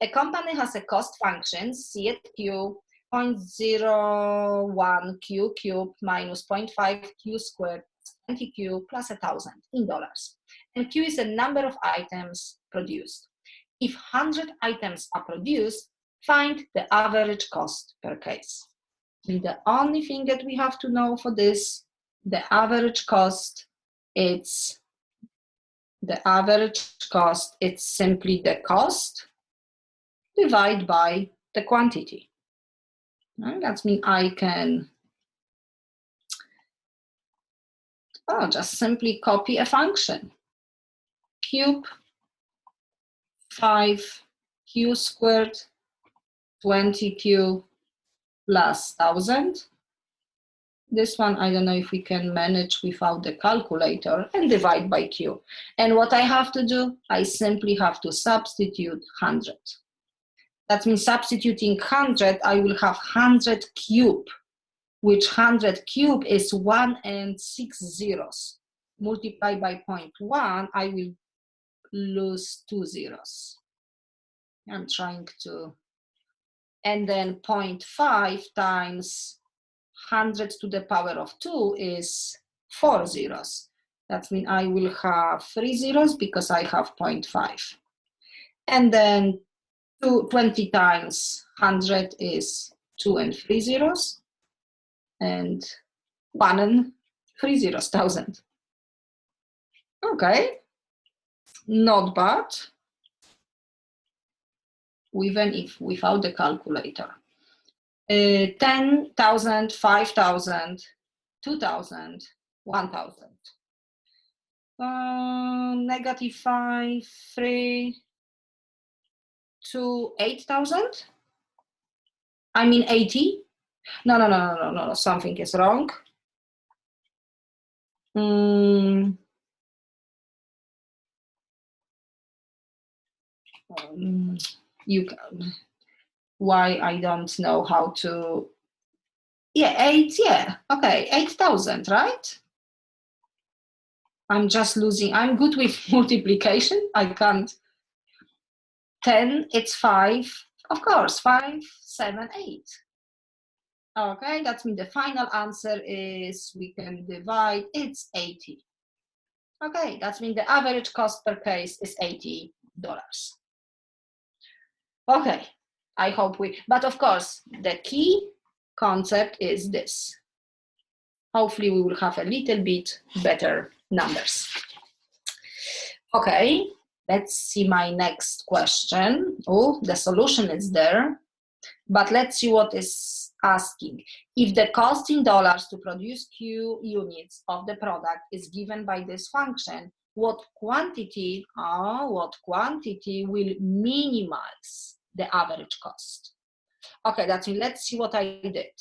A company has a cost function, C at Q, 0.01 Q cubed minus 0.5 Q squared, 20 Q plus 1,000 in dollars. And Q is a number of items produced. If 100 items are produced, find the average cost per case. And the only thing that we have to know for this, the average cost, it's simply the cost divided by the quantity. And that means I can just simply copy a function. Cube 5Q squared 20Q plus 1,000. This one, I don't know if we can manage without the calculator, and divide by Q. And what I have to do, I simply have to substitute 100. That means substituting 100, I will have 100 cube, which 100 cube is 1 and 6 zeros. Multiplied by 0.1, I will lose 2 zeros. I'm trying to, and then 0.5 times 100 to the power of 2 is 4 zeros. That means I will have 3 zeros because I have 0.5. And then 20 times 100 is 2 and 3 zeros, and 1 and 3 zeros, 1,000. Okay, not bad, even if without the calculator. 10,000, 5,000, 2,000, 1,000. -5, 3, 2, 8,000. I mean 80. No, something is wrong. You can, why I don't know how to, okay, 8,000, right? I'm just losing, I'm good with multiplication, I can't. 10, it's 5, of course, 5, 7, 8. Okay, that means the final answer is, we can divide, it's 80. Okay, that means the average cost per case is $80. Okay, I hope but of course, the key concept is this. Hopefully we will have a little bit better numbers. Okay, let's see my next question. Oh, the solution is there, but let's see what is asking. If the cost in dollars to produce Q units of the product is given by this function, what quantity will minimize the average cost? Okay, that's it. Let's see what I did.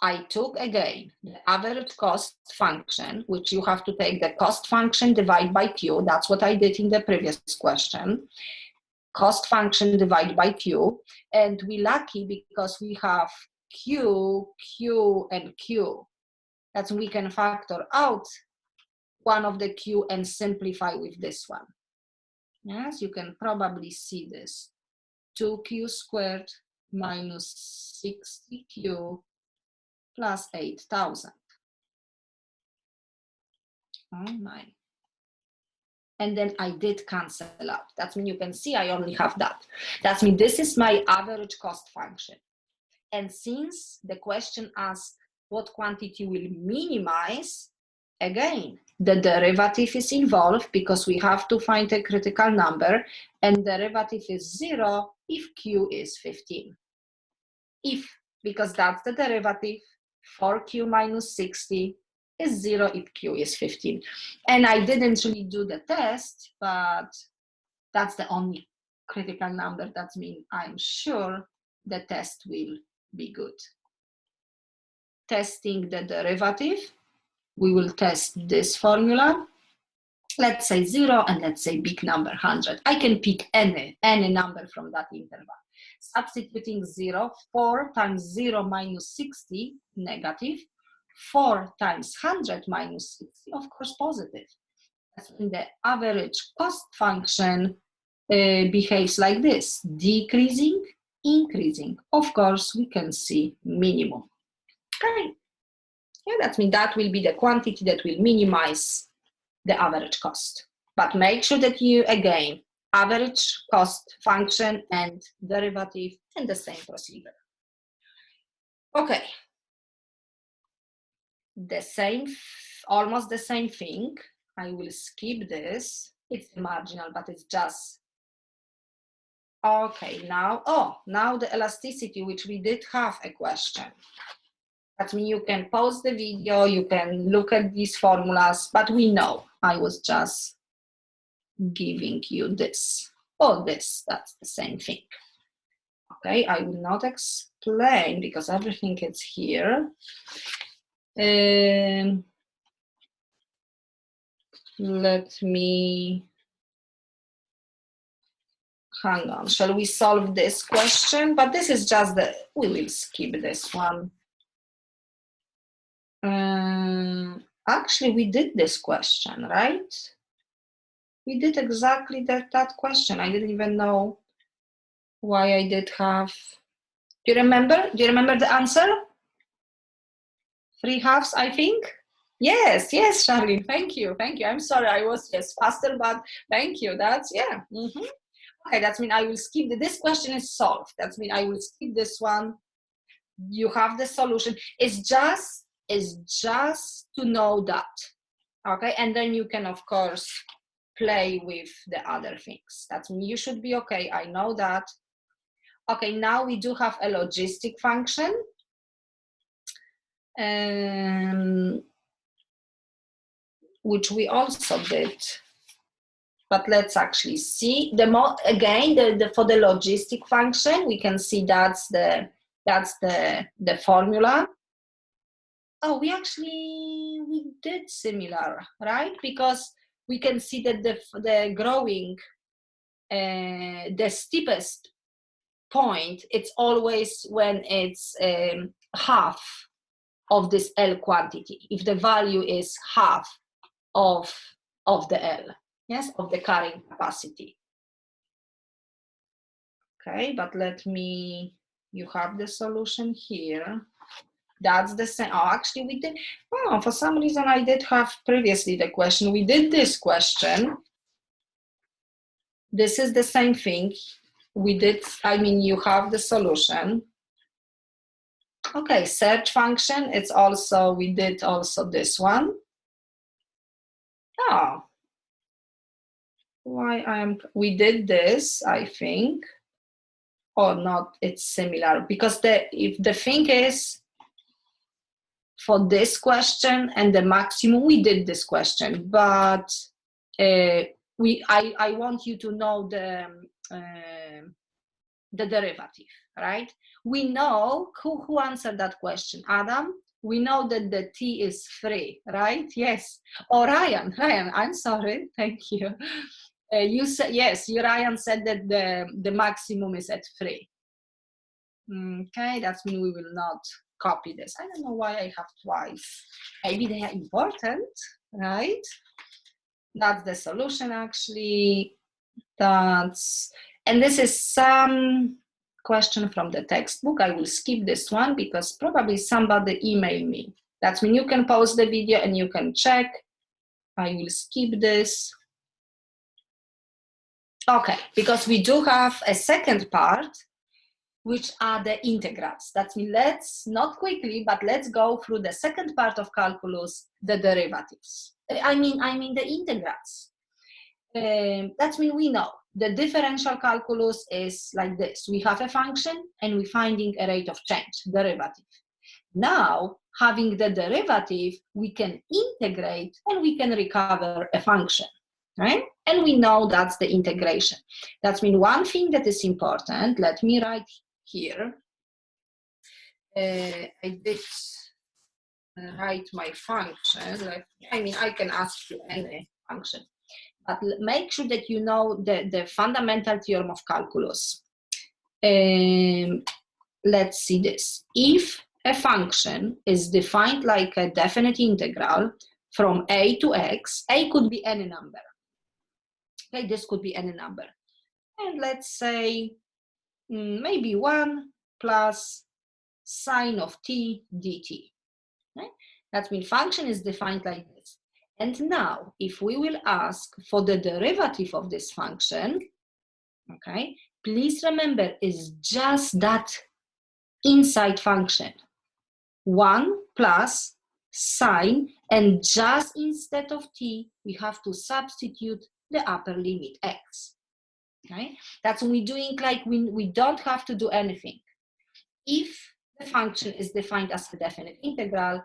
I took again the average cost function, which you have to take the cost function divided by Q. That's what I did in the previous question. Cost function divided by Q. And we're lucky because we have Q, Q, and Q. That's we can factor out one of the Q and simplify with this one. Yes, you can probably see this. 2Q squared minus 60Q plus 8,000. Oh my. And then I did cancel out. That means you can see I only have that. That means this is my average cost function. And since the question asks what quantity will minimize, again, the derivative is involved because we have to find a critical number, and derivative is 0 if Q is 15. If because that's the derivative. 4q minus 60 is 0 if q is 15. And I didn't really do the test, but that's the only critical number. That means I'm sure the test will be good. Testing the derivative, we will test this formula. Let's say 0 and let's say big number 100. I can pick any number from that interval. Substituting 0, 4 times 0 minus 60, negative. 4 times 100 minus 60, of course, positive. The average cost function behaves like this, decreasing, increasing. Of course, we can see minimum. Okay. Yeah, that means that will be the quantity that will minimize the average cost. But make sure that you, again, average cost function and derivative and the same procedure. Okay. The same, almost the same thing. I will skip this. It's marginal, but it's just. Okay, now, now the elasticity, which we did have a question. That means you can pause the video, you can look at these formulas, but we know I was just giving you this. Oh, this, that's the same thing. Okay, I will not explain because everything is here. Let me, hang on, shall we solve this question? But this is just the, we will skip this one. Actually, we did this question, right? We did exactly that question. I didn't even know why I did have. Do you remember? Do you remember the answer? 3/2, I think. Yes, Charlene. Thank you. I'm sorry, I was faster, but thank you. That's yeah. Okay, that means I will skip this question is solved. That means I will skip this one. You have the solution. It's just to know that. Okay, and then you can of course play with the other things. That means you should be okay. I know that. Okay, now we do have a logistic function. Which we also did. But let's actually see again for the logistic function. We can see that's the formula. Oh, we did similar, right? Because we can see that the growing, the steepest point, it's always when it's half of this L quantity. If the value is half of the L, yes, of the carrying capacity. Okay, but you have the solution here. That's the same. Oh, actually we did, for some reason I did have previously the question. We did this question. This is the same thing. We did, you have the solution. Okay, search function, we did also this one. Oh, we did this, I think, or not, it's similar, because if the thing is, for this question and the maximum, we did this question, but I want you to know the derivative, right? We know who answered that question. Adam, we know that the t is 3, right? Yes. Oh, Ryan, I'm sorry, thank you. You said, yes, Ryan said that the maximum is at 3. Okay, that means we will not copy this. I don't know why I have twice. Maybe they are important, right? That's the solution, actually. And this is some question from the textbook. I will skip this one because probably somebody emailed me. That means you can pause the video and you can check. I will skip this. Okay, because we do have a second part, which are the integrals. That means let's, not quickly, but let's go through the second part of calculus, the derivatives. I mean the integrals. That means we know the differential calculus is like this. We have a function and we're finding a rate of change, derivative. Now, having the derivative, we can integrate and we can recover a function, right? And we know that's the integration. That means one thing that is important, let me write here. I did write my function. I can ask you any function, but make sure that you know the fundamental theorem of calculus. Let's see this. If a function is defined like a definite integral from a to x, a could be any number. Okay, this could be any number. And let's say maybe 1 plus sine of t dt. Okay? That means function is defined like this. And now, if we will ask for the derivative of this function, okay, please remember it's just that inside function. 1 plus sine, and just instead of t, we have to substitute the upper limit x. Okay, that's when we're doing like we don't have to do anything. If the function is defined as a definite integral,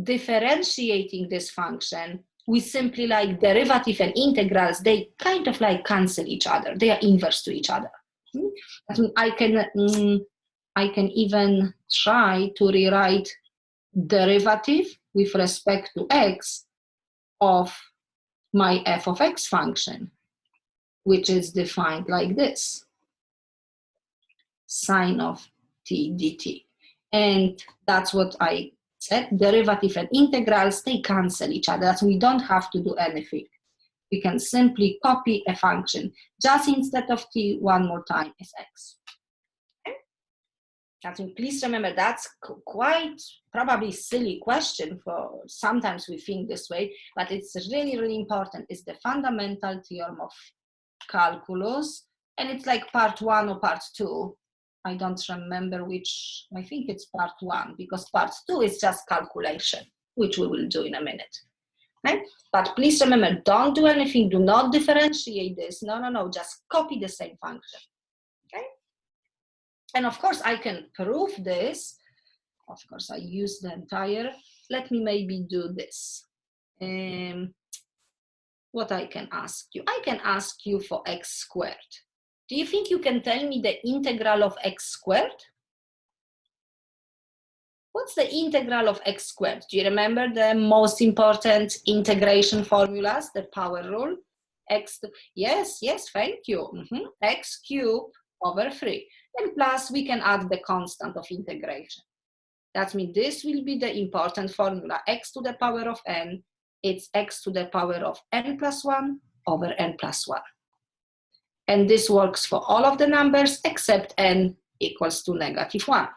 differentiating this function, we simply like derivative and integrals, they kind of like cancel each other. They are inverse to each other. I can even try to rewrite derivative with respect to x of my f of x function, which is defined like this, sine of t dt. And that's what I said, derivative and integrals, they cancel each other. So we don't have to do anything. We can simply copy a function. Just instead of t, one more time is x. Okay? Please remember, that's quite probably silly question for sometimes we think this way, but it's really, really important. It's the fundamental theorem of calculus, and it's like part 1 or part 2. I don't remember which, I think it's part 1, because part 2 is just calculation, which we will do in a minute. Okay? But please remember, don't do anything, do not differentiate this. No, just copy the same function. Okay? And of course, I can prove this. Of course, I use the entire. Let me maybe do this. What I can ask you? I can ask you for x squared. Do you think you can tell me the integral of x squared? What's the integral of x squared? Do you remember the most important integration formulas, the power rule? Yes, thank you. X cubed over 3. And plus, we can add the constant of integration. That means this will be the important formula. X to the power of n, it's x to the power of n plus 1 over n plus 1. And this works for all of the numbers except n equals to -1.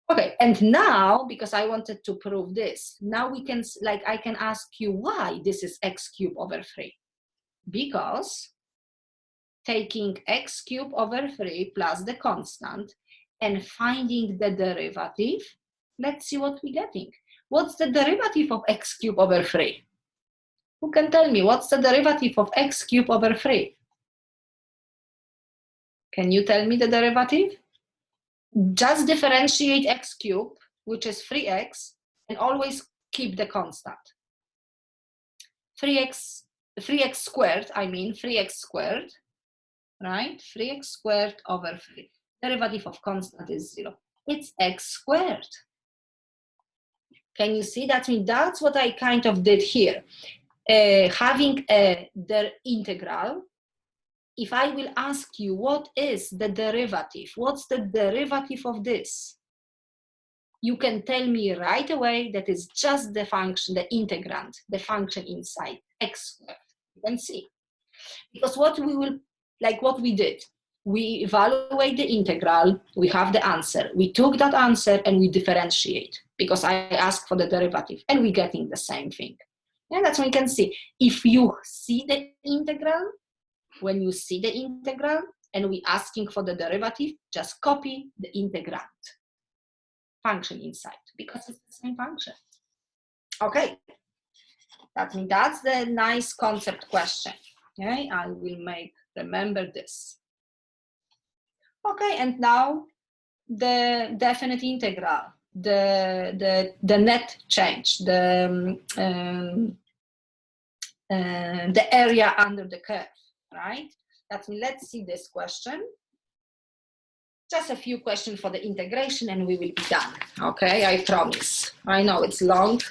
Okay, and now, because I wanted to prove this, now we can, I can ask you why this is x cubed over 3. Because taking x cubed over 3 plus the constant and finding the derivative, let's see what we're getting. What's the derivative of x cubed over 3? Who can tell me what's the derivative of x cubed over 3? Can you tell me the derivative? Just differentiate x cubed, which is 3x, and always keep the constant. 3x squared, 3x squared, right? 3x squared over 3. Derivative of constant is 0. It's x squared. Can you see that? That's what I kind of did here. Having the integral, if I will ask you what is the derivative, what's the derivative of this? You can tell me right away that it's just the function, the integrand, the function inside x squared. You can see. Because what we did, we evaluate the integral, we have the answer. We took that answer and we differentiate because I asked for the derivative and we're getting the same thing. And that's what you can see. If you see the integral, when you see the integral and we're asking for the derivative, just copy the integrand function inside because it's the same function. Okay, that's the nice concept question. Okay, I will remember this. Okay, and now the definite integral, the net change, the area under the curve, right? Let's see this question. Just a few questions for the integration and we will be done. Okay, I promise. I know it's long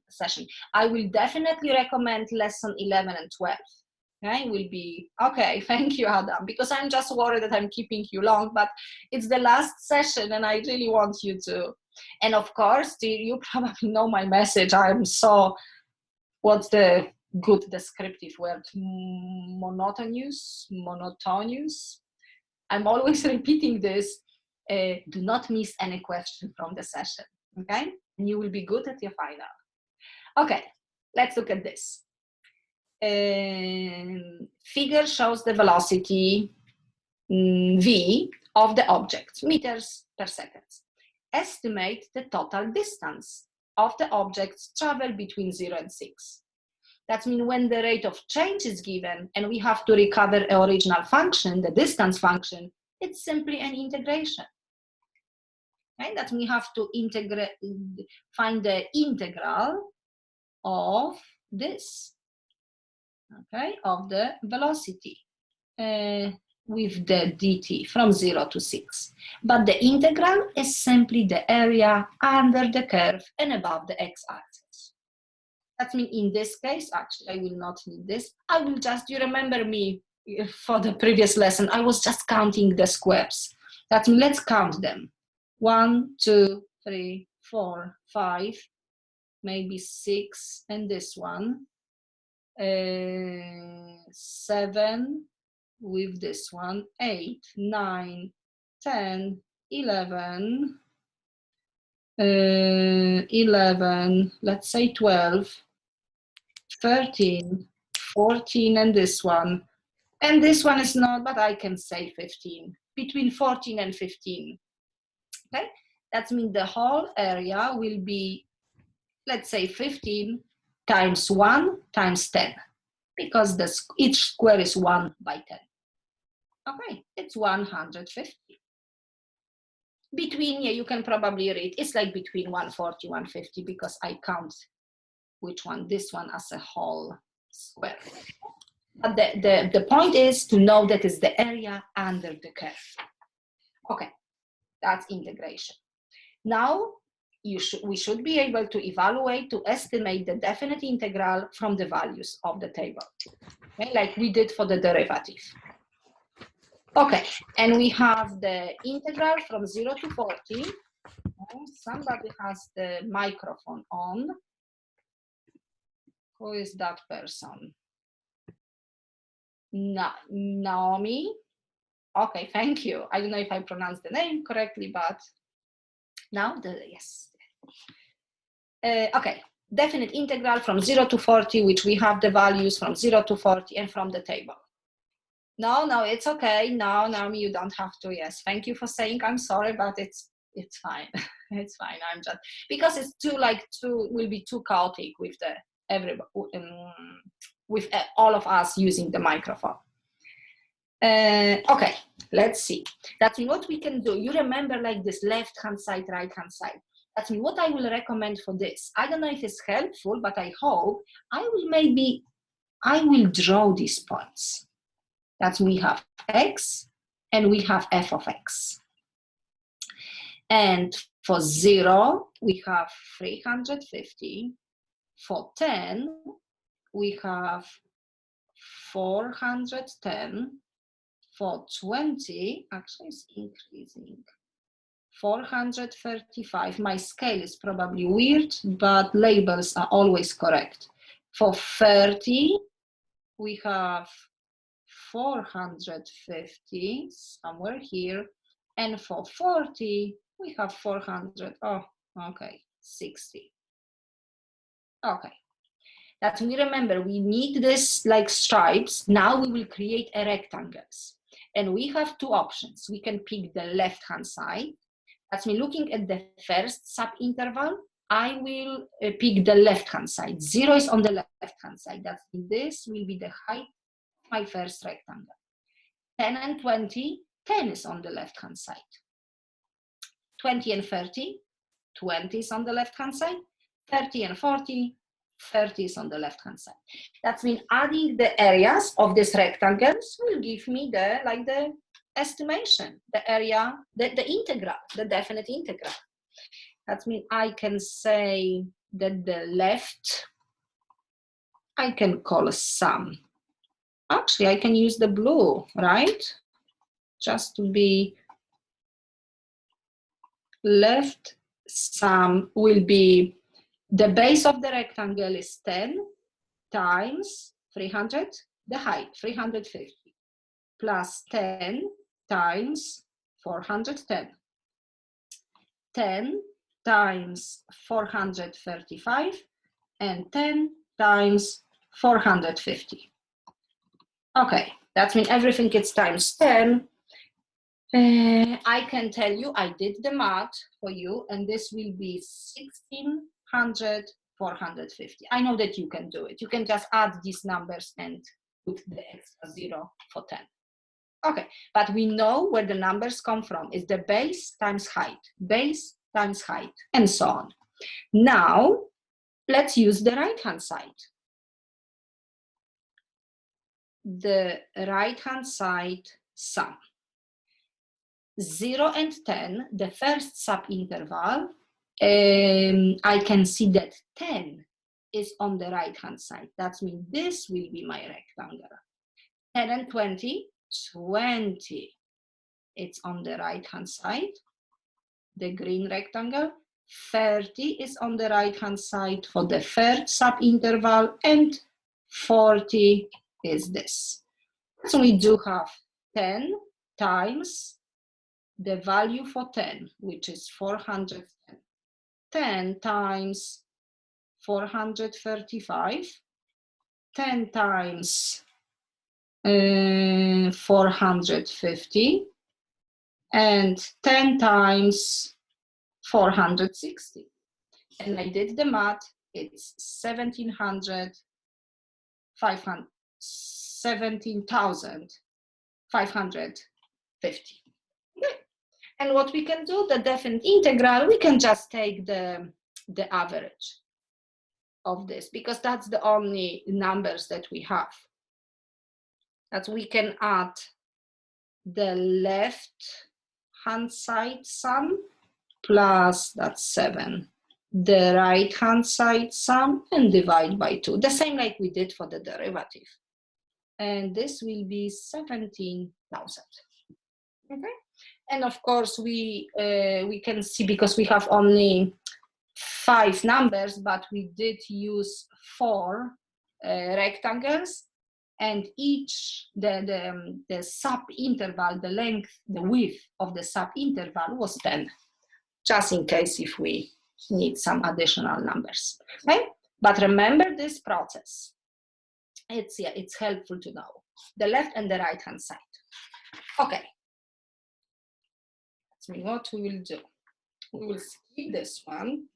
session. I will definitely recommend lesson 11 and 12. Okay, will be okay. Thank you, Adam, because I'm just worried that I'm keeping you long, but it's the last session and I really want you to. And of course, you probably know my message. I'm so, what's the good descriptive word? Monotonous. I'm always repeating this. Do not miss any question from the session, okay? And you will be good at your final. Okay, let's look at this. Figure shows the velocity v of the object, meters per second. Estimate the total distance of the objects traveled between 0 and 6. That means when the rate of change is given and we have to recover an original function, the distance function, it's simply an integration. Okay? That we have to find the integral of this, okay, of the velocity with the dt from 0 to 6. But the integral is simply the area under the curve and above the x-axis. That means in this case, actually, I will not need this. I will just, you remember me for the previous lesson, I was just counting the squares. That means let's count them. 1, 2, 3, 4, 5, maybe 6, and this one. 7 with this one, 8, 9, 10, 11, 11, let's say 12, 13, 14, and this one. And this one is not, but I can say 15, between 14 and 15. Okay, that means the whole area will be, let's say 15 times 1 times 10, because each square is 1 by 10. Okay, it's 150. Between, yeah, you can probably read, it's like between 140, 150, because I count which one, this one as a whole square. But the point is to know that is the area under the curve. Okay, that's integration. Now, we should be able to evaluate, to estimate the definite integral from the values of the table, okay, like we did for the derivative. Okay, and we have the integral from 0 to 40. Somebody has the microphone on. Who is that person? Naomi? Okay, thank you. I don't know if I pronounced the name correctly, but now, yes. Okay, definite integral from 0 to 40, which we have the values from 0 to 40 and from the table. No, it's okay. No, Naomi, you don't have to. Yes, thank you for saying I'm sorry, but it's fine. It's fine. I'm just, because it's will be too chaotic with with all of us using the microphone. Okay, let's see. That's what we can do. You remember like this left-hand side, right-hand side. That's what I will recommend for this. I don't know if it's helpful, but I hope I will draw these points. That we have x and we have f of x. And for 0, we have 350. For 10, we have 410. For 20, actually it's increasing, 435. My scale is probably weird, but labels are always correct. For 30, we have 450, somewhere here. And for 40, we have 400, oh, okay, 60. Okay. That we remember, we need this like stripes. Now we will create a rectangles. And we have two options. We can pick the left-hand side. That's me looking at the first subinterval. I will pick the left-hand side. 0 is on the left-hand side. That means this will be the height of my first rectangle. 10 and 20, 10 is on the left-hand side. 20 and 30, 20 is on the left-hand side. 30 and 40, 30 is on the left-hand side. That means adding the areas of these rectangles will give me the estimation, the area, the integral, the definite integral. That means I can say that the left, I can call a sum. Actually, I can use the blue, right? Just to be left sum will be the base of the rectangle is 10 times 300, the height 350, plus 10 times 410. 10 times 435 and 10 times 450. Okay, that means everything is times 10. I can tell you, I did the math for you, and this will be 1600, 450. I know that you can do it. You can just add these numbers and put the extra 0 for 10. Okay, but we know where the numbers come from. It's the base times height, and so on. Now, let's use the right-hand side. The right-hand side sum. 0 and 10, the first subinterval, I can see that 10 is on the right-hand side. That means this will be my rectangle. 10 and 20, 20. It's on the right-hand side, the green rectangle. 30 is on the right-hand side for the third subinterval, and 40 is this. So we do have 10 times the value for 10, which is 410. 10 times 435, 10 times 450, and 10 times 460. And I did the math, it's 17,550. Okay. And what we can do, the definite integral, we can just take the average of this, because that's the only numbers that we have. That we can add the left-hand side sum plus, that's 7, the right-hand side sum, and divide by 2, the same like we did for the derivative. And this will be 17,000. Okay. And of course, we can see, because we have only 5 numbers, but we did use 4 rectangles, and each, the sub-interval, the length, the width of the sub-interval was 10, just in case if we need some additional numbers. Okay? But remember this process. It's helpful to know the left and the right-hand side. Okay. That's what we will do. We will skip this one.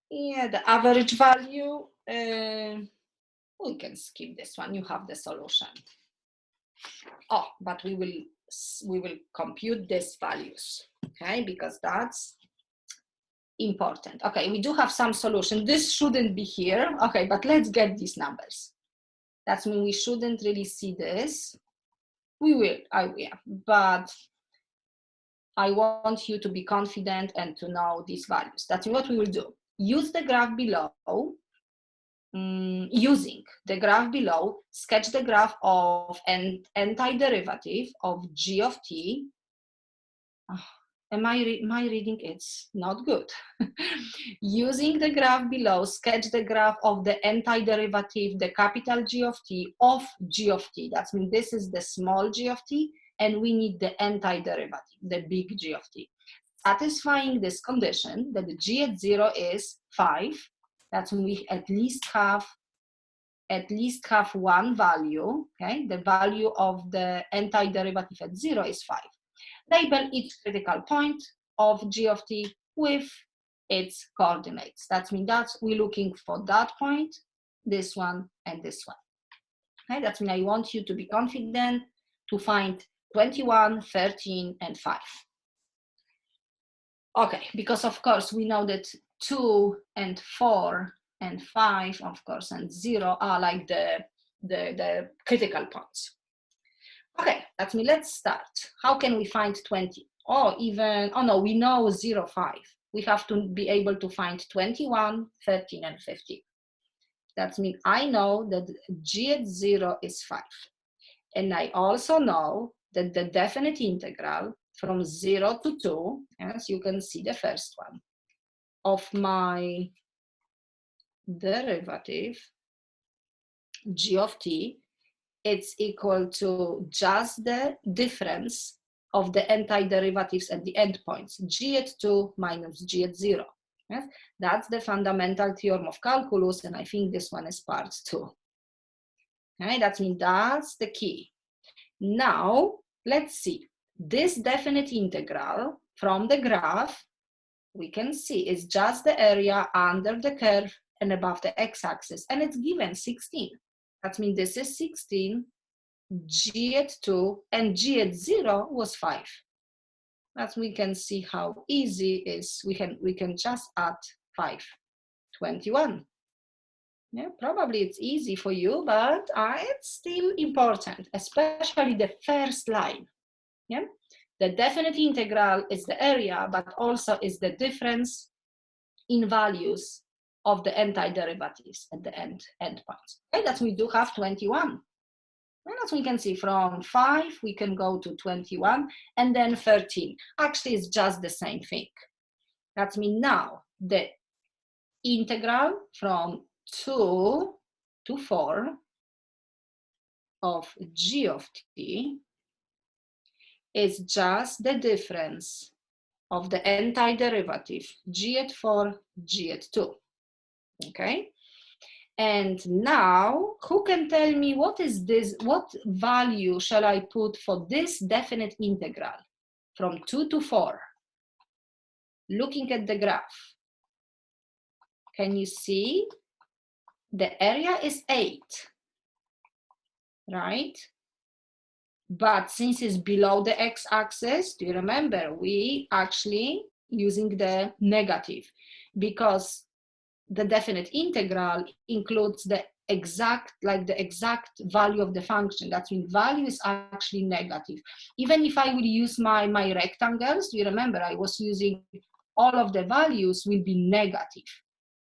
Yeah, the average value, we can skip this one. You have the solution. Oh, but we will compute these values, okay, because that's important. Okay, we do have some solution. This shouldn't be here. Okay, but let's get these numbers. That means we shouldn't really see this. We will, but I want you to be confident and to know these values. That's what we will do. Use the graph below. Using the graph below, sketch the graph of an antiderivative of g of t. My reading it's not good. Using the graph below, sketch the graph of the antiderivative, the capital G of t, of g of t. That means this is the small g of t, and we need the antiderivative, the big G of t. Satisfying this condition that the g at 0 is 5, that's when we at least have one value, okay? The value of the antiderivative at 0 is 5. label each critical point of g of t with its coordinates. That means that we're looking for that point, this one, and this one. Okay, that means I want you to be confident to find 21, 13, and 5. Okay, because of course we know that 2 and 4 and 5, of course, and 0 are like the critical points. Okay, that means let's start. How can we find 20? Oh, no, we know 0, 5. We have to be able to find 21, 13, and 15. That means I know that g at 0 is 5. And I also know that the definite integral from 0 to 2, as you can see the first one, of my derivative, g of t, it's equal to just the difference of the antiderivatives at the endpoints, g at 2 minus g at 0. Yes? That's the fundamental theorem of calculus, and I think this one is part 2. Okay, that means that's the key. Now, let's see. This definite integral from the graph, we can see is just the area under the curve and above the x-axis, and it's given 16. That means this is 16, g at 2, and g at 0 was 5. As we can see how easy it is, we can just add 5, 21. Yeah, probably it's easy for you, but it's still important, especially the first line. Yeah, the definite integral is the area, but also is the difference in values of the antiderivatives at the endpoints. Okay, that we do have 21. And as we can see, from 5 we can go to 21 and then 13. Actually, it's just the same thing. That means now the integral from 2 to 4 of g of t is just the difference of the antiderivative g at 4, g at 2. Okay? And now, who can tell me what is this, what value shall I put for this definite integral from 2 to 4? Looking at the graph, can you see? The area is 8, right? But since it's below the x-axis, do you remember, we actually using the negative because the definite integral includes the exact value of the function. That means value is actually negative. Even if I will use my rectangles, do you remember I was using all of the values will be negative.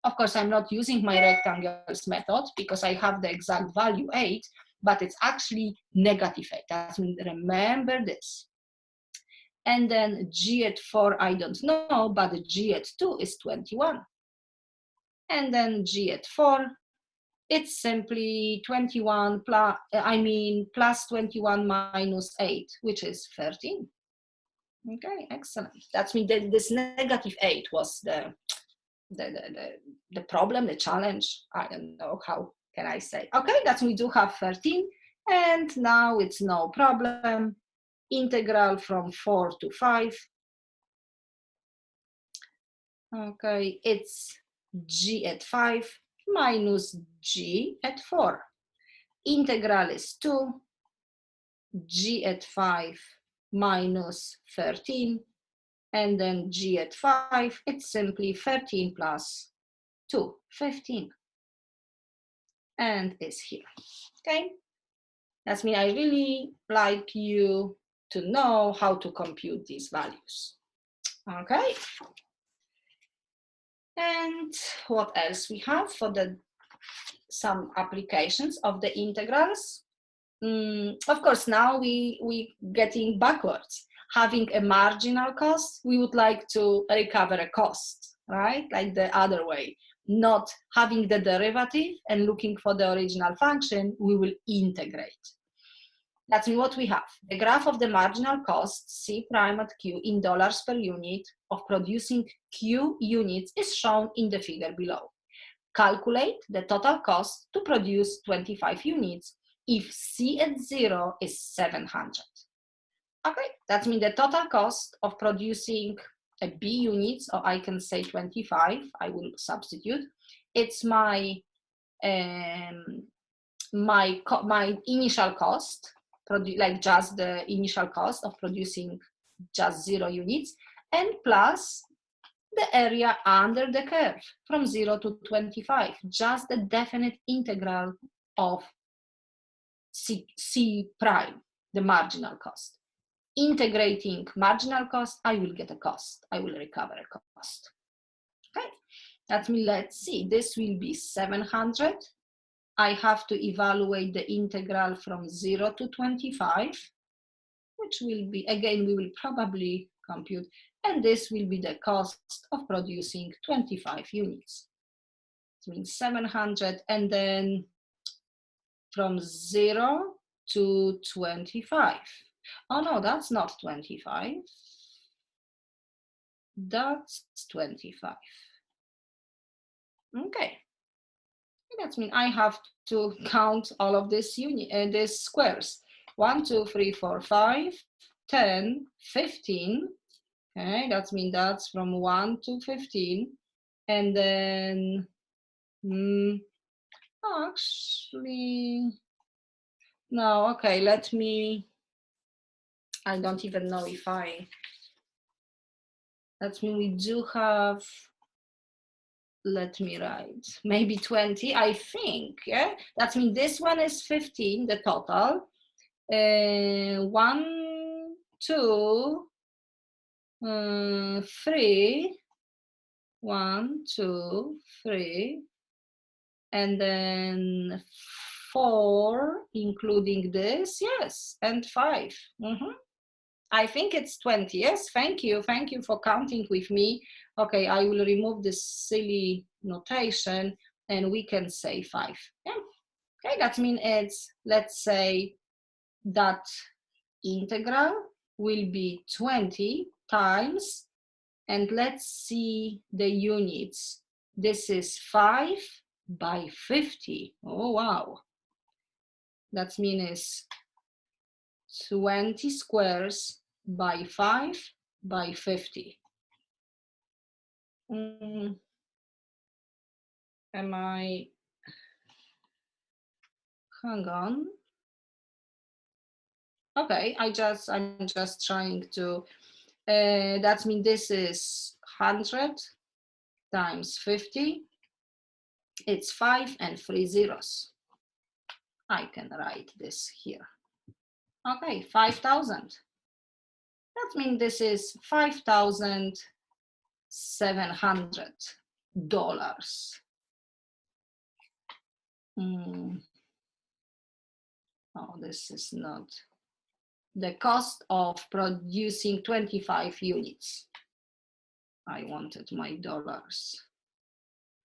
Of course, I'm not using my rectangles method because I have the exact value 8, but it's actually negative 8. That means remember this. And then g at 4, I don't know, but g at 2 is 21. And then g at 4, it's simply 21 plus 21 minus 8, which is 13. Okay, excellent. That means that this negative 8 was the problem, the challenge. I don't know how can I say. Okay, that we do have 13, and now it's no problem. Integral from 4 to 5. Okay, it's g at 5 minus g at 4. Integral is 2, g at 5 minus 13, and then g at 5, it's simply 13 plus 2, 15. And it's here, okay? That means I really like you to know how to compute these values, okay? And what else we have for some applications of the integrals? Of course, now we getting backwards. Having a marginal cost, we would like to recover a cost, right? Like the other way. Not having the derivative and looking for the original function, we will integrate. That's what we have. The graph of the marginal cost, C prime at Q in dollars per unit of producing Q units is shown in the figure below. Calculate the total cost to produce 25 units if C at 0 is 700. Okay, that means the total cost of producing a B units, or I can say 25, I will substitute. It's my my initial cost, like just the initial cost of producing just 0 units, and plus the area under the curve from 0 to 25, just the definite integral of C prime, the marginal cost. Integrating marginal cost, I will get a cost. I will recover a cost. Okay, that means, let's see, this will be 700. I have to evaluate the integral from 0 to 25, which will be, again, we will probably compute, and this will be the cost of producing 25 units. It means 700, and then from 0 to 25. Oh no, that's not 25. That's 25. Okay. That means I have to count all of these these squares. 1, 2, 3, 4, 5, 10, 15. Okay, that means that's from 1 to 15. And then, actually, no, okay, let me, I don't even know if that means we do have, let me write, maybe 20, I think, yeah? That means this one is 15, the total. 1, 2, 3, 1, 2, 3, and then 4, including this, yes, and 5. I think it's 20, yes, thank you for counting with me. Okay, I will remove this silly notation and we can say 5. Yeah. Okay, that means it's, let's say that integral will be 20 times, and let's see the units. This is 5 by 50. Oh, wow. That means 20 squares by 5 by 50. Am I, hang on. Okay, I'm just trying to, that means this is 100 times 50. It's 5 and 3 zeros. I can write this here. Okay, 5,000. That means this is $5,700. Oh, this is not the cost of producing 25 units. I wanted my dollars.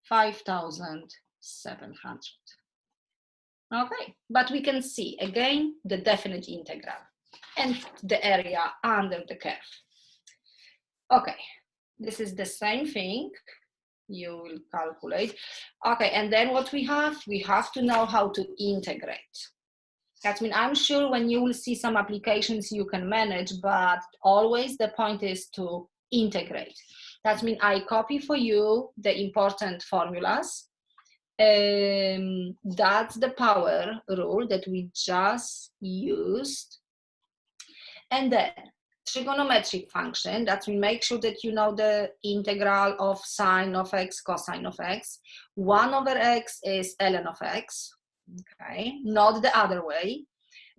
5,700. Okay, but we can see again the definite integral and the area under the curve. Okay, this is the same thing. You will calculate. Okay, and then what we have to know how to integrate. That means I'm sure when you will see some applications you can manage, but always the point is to integrate. That means I copy for you the important formulas. That's the power rule that we just used. And then trigonometric function, that we make sure that you know the integral of sine of x, cosine of x. 1 over x is ln of x, okay, not the other way.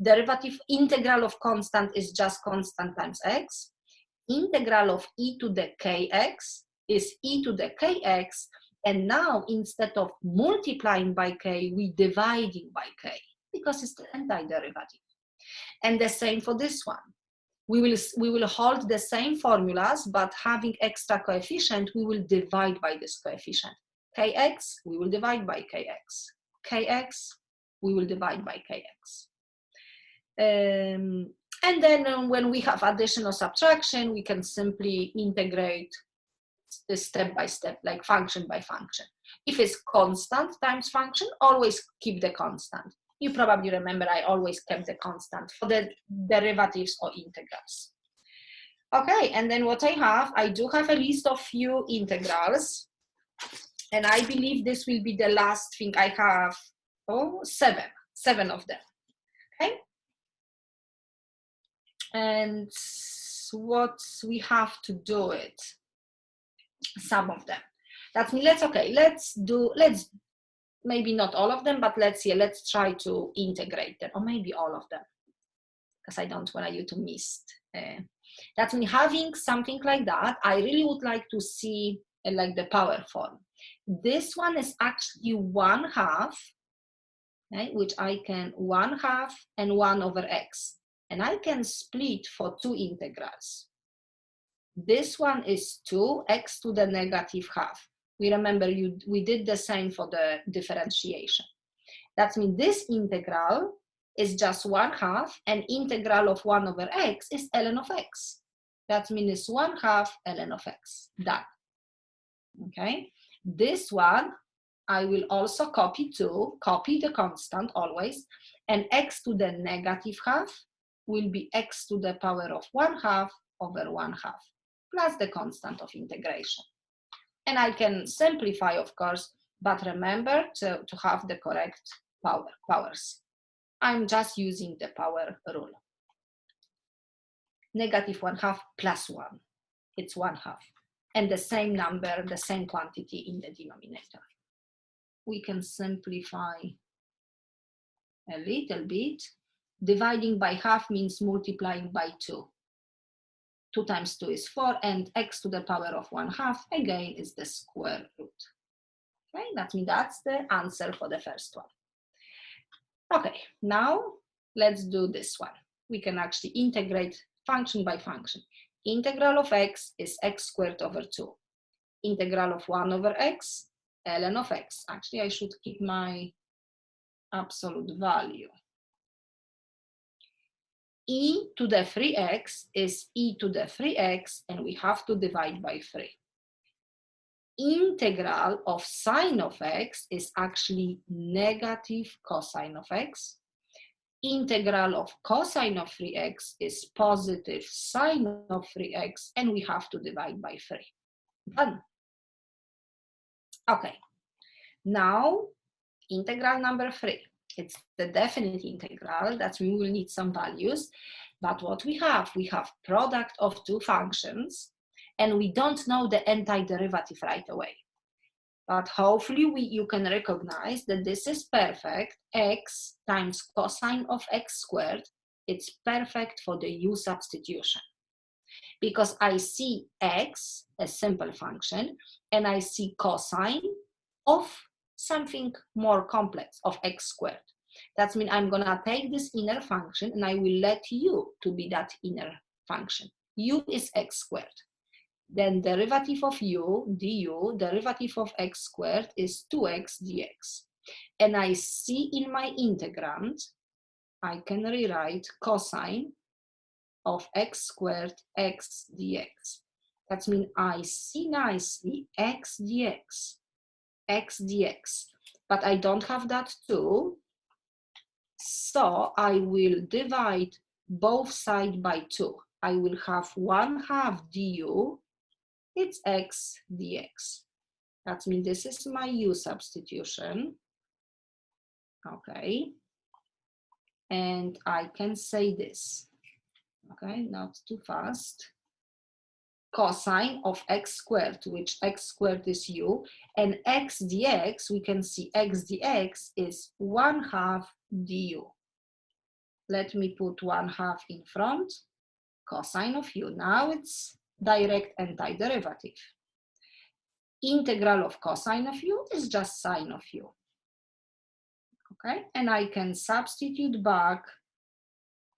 Derivative integral of constant is just constant times x. Integral of e to the kx is e to the kx, and now instead of multiplying by k, we dividing by k because it's the antiderivative. And the same for this one. We will hold the same formulas, but having extra coefficient, we will divide by this coefficient. Kx, we will divide by kx. Kx, we will divide by kx. And then when we have addition or subtraction, we can simply integrate step by step, like function by function. If it's constant times function, always keep the constant. You probably remember I always kept the constant for the derivatives or integrals. Okay, and then what I do have a list of few integrals, and I believe this will be the last thing I have. Oh, seven of them. Okay, and what we have to do it, some of them. That means let's maybe not all of them, but let's try to integrate them, or maybe all of them, because I don't want you to miss. That means having something like that, I really would like to see like the power form. This one is actually 1/2, okay, which I can 1/2 and 1/x, and I can split for two integrals. This one is 2x to the negative half. We remember we did the same for the differentiation. That means this integral is just 1/2, and integral of 1/x is ln of x. That means it's 1/2 ln of x. Done. Okay. This one I will also copy the constant always, and x to the negative half will be x to the power of 1/2 over 1/2 plus the constant of integration. And I can simplify, of course, but remember to have the correct powers. I'm just using the power rule. Negative 1/2 plus 1, it's 1/2. And the same number, the same quantity in the denominator. We can simplify a little bit. Dividing by half means multiplying by 2. 2 times 2 is 4, and x to the power of 1/2, again, is the square root. Okay, that means that's the answer for the first one. Okay, now let's do this one. We can actually integrate function by function. Integral of x is x squared over 2. Integral of 1/x, ln of x. Actually, I should keep my absolute value. E to the 3x is e to the 3x, and we have to divide by 3. Integral of sine of x is actually negative cosine of x. Integral of cosine of 3x is positive sine of 3x, and we have to divide by 3. Done. Okay, now integral number 3. It's the definite integral, that we will need some values. But what we have product of two functions, and we don't know the antiderivative right away. But hopefully you can recognize that this is perfect. X times cosine of x squared, it's perfect for the u substitution. Because I see x, a simple function, and I see cosine of something more complex, of x squared. That means I'm going to take this inner function and I will let u to be that inner function. U is x squared. Then derivative of u, du, derivative of x squared is 2x dx. And I see in my integrand, I can rewrite cosine of x squared x dx. That means I see nicely x dx. But I don't have that too, so I will divide both sides by 2. I will have 1/2 du, it's x dx. That means this is my u substitution. Okay, and I can say this, okay, not too fast. Cosine of x squared, which x squared is u, and x dx, we can see x dx is 1/2 du. Let me put 1/2 in front, cosine of u. Now it's direct antiderivative. Integral of cosine of u is just sine of u. Okay, and I can substitute back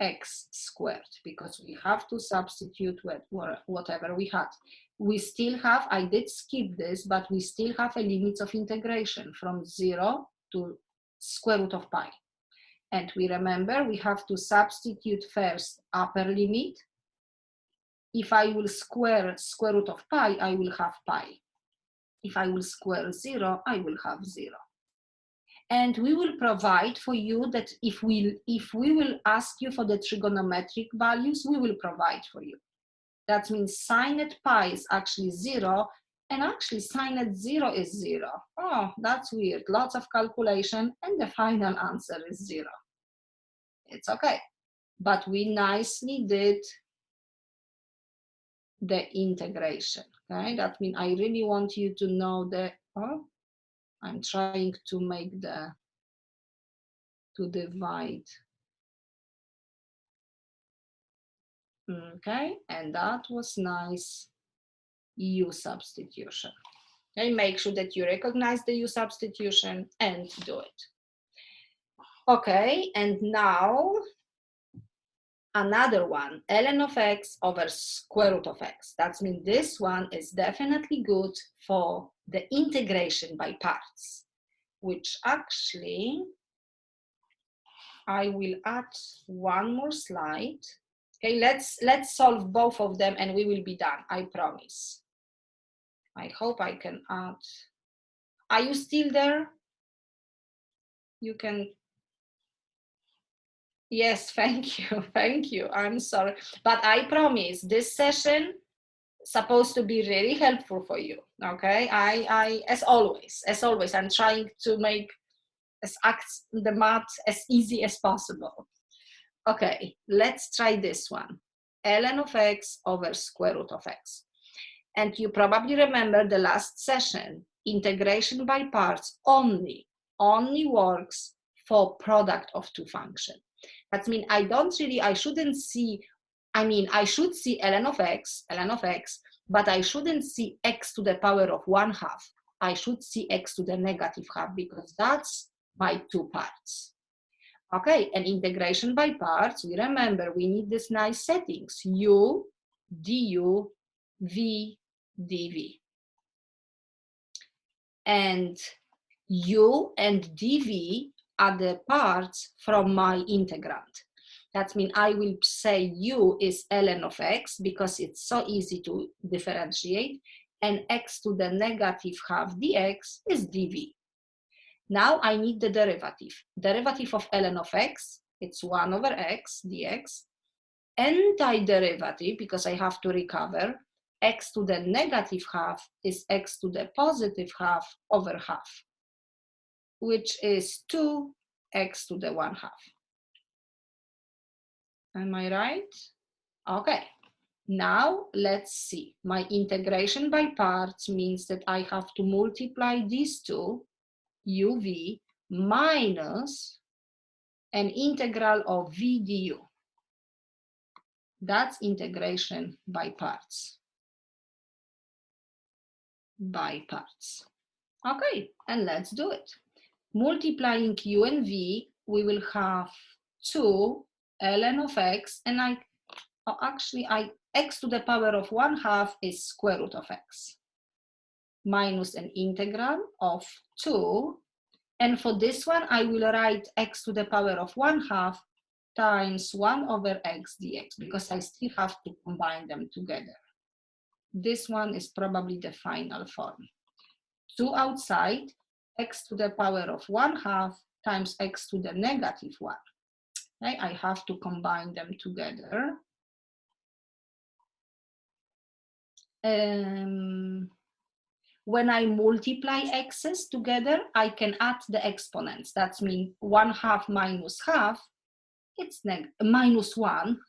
x squared, because we have to substitute with whatever we had. We still have, I did skip this, but we still have a limit of integration from 0 to square root of pi. And we remember we have to substitute first upper limit. If I will square root of pi, I will have pi. If I will square 0, I will have 0. And we will provide for you that if we will ask you for the trigonometric values, we will provide for you. That means sin at pi is actually 0, and actually sin at 0 is 0. Oh, that's weird. Lots of calculation, and the final answer is 0. It's okay. But we nicely did the integration. Okay, that means I really want you to know the, oh, I'm trying to make to divide. Okay, and that was nice U substitution. Okay, make sure that you recognize the U substitution and do it. Okay, and now another one, ln of x over square root of x. That means this one is definitely good for the integration by parts, which actually I will add one more slide. Okay, let's solve both of them and we will be done, I promise. I hope I can add. Are you still there? You can. Yes, thank you, thank you. I'm sorry, but I promise this session supposed to be really helpful for you. Okay, I as always, I'm trying to make the math as easy as possible. Okay, let's try this one. ln of x over square root of x. And you probably remember the last session, integration by parts only works for product of two functions. That means I shouldn't see, I should see ln of x, but I shouldn't see x to the power of 1/2. I should see x to the negative half because that's my two parts. Okay, and integration by parts, we remember we need these nice settings, u, du, v, dv. And u and dv are the parts from my integrand. That means I will say u is ln of x because it's so easy to differentiate, and x to the negative half dx is dv. Now I need the derivative. Derivative of ln of x, it's 1 over x dx. Antiderivative, because I have to recover, x to the negative half is x to the positive half over half, which is 2x to the 1/2. Am I right? Okay. Now let's see. My integration by parts means that I have to multiply these two, uv, minus an integral of v du. That's integration by parts. Okay, and let's do it. Multiplying u and v, we will have 2 ln of x, and x to the power of 1/2 is square root of x, minus an integral of 2, and for this one I will write x to the power of 1/2 times 1 over x dx, because I still have to combine them together. This one is probably the final form. 2 outside, x to the power of 1/2 times x to the negative 1. Okay, I have to combine them together. When I multiply x's together, I can add the exponents. That means 1/2 minus half, it's minus 1,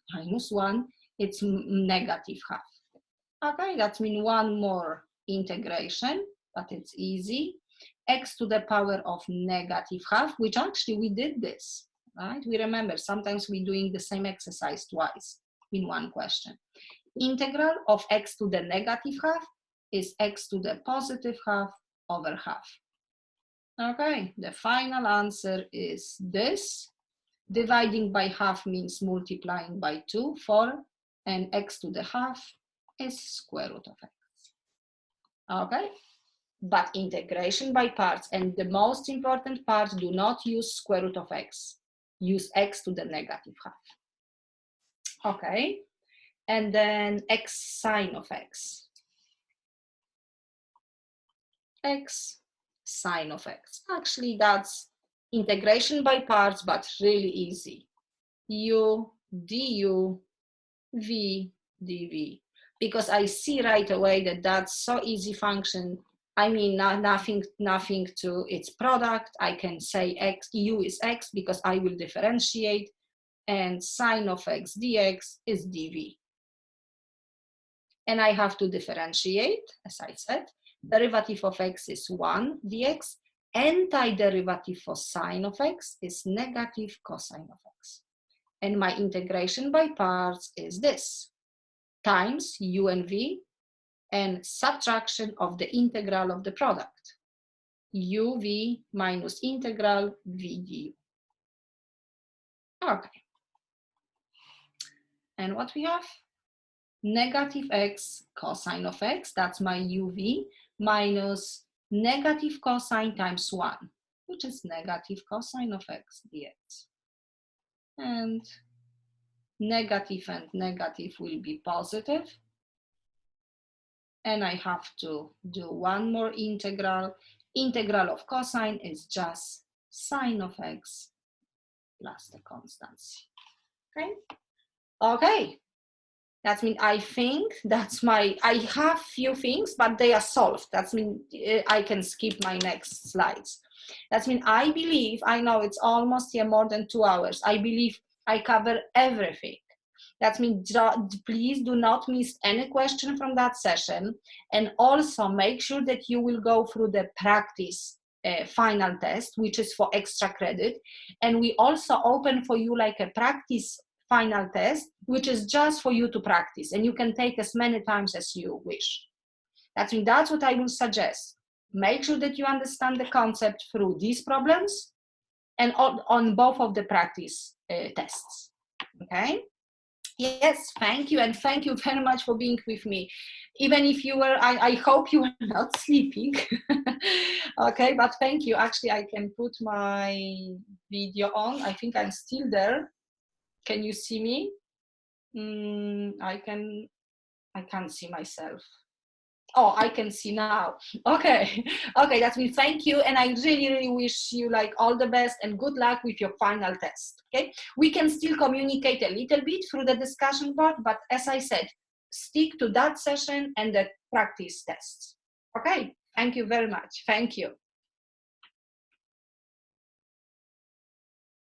it's negative half. Okay, that means one more integration, but it's easy. X to the power of negative half, which actually we did this, right? We remember sometimes we're doing the same exercise twice in one question. Integral of x to the negative half is x to the positive half over half. Okay, the final answer is this. Dividing by half means multiplying by 2, 4, and x to the half is square root of x. Okay, but integration by parts, and the most important part, do not use square root of x. Use x to the negative half. Okay, and then x sine of x. X sine of x. Actually, that's integration by parts, but really easy. U du v dv, because I see right away that that's so easy function. I mean, nothing to its product. I can say x, u is x because I will differentiate, and sine of x dx is dv. And I have to differentiate, as I said. Derivative of x is 1 dx. Antiderivative for sine of x is negative cosine of x. And my integration by parts is this, times u and v, and subtraction of the integral of the product, uv minus integral v du. Okay. And what we have? Negative x cosine of x, that's my uv, minus negative cosine times 1, which is negative cosine of x dx. And negative will be positive. And I have to do one more integral. Integral of cosine is just sine of x plus the constancy. Okay? Okay. That means I think that's my, I have few things, but they are solved. That means I can skip my next slides. That means I believe, I know it's almost here more than 2 hours. I believe I cover everything. That means please do not miss any question from that session. And also make sure that you will go through the practice final test, which is for extra credit. And we also open for you like a practice final test, which is just for you to practice, and you can take as many times as you wish. That's what I will suggest. Make sure that you understand the concept through these problems and on both of the practice tests. Okay? Yes, thank you, and thank you very much for being with me. Even if you were, I hope you were not sleeping. Okay, but thank you. Actually, I can put my video on. I think I'm still there. Can you see me? I can't see myself. Oh, I can see now. Okay, okay, that means thank you, and I really wish you like all the best and good luck with your final test. Okay, we can still communicate a little bit through the discussion board, but as I said, stick to that session and the practice tests. Okay, thank you very much. Thank you.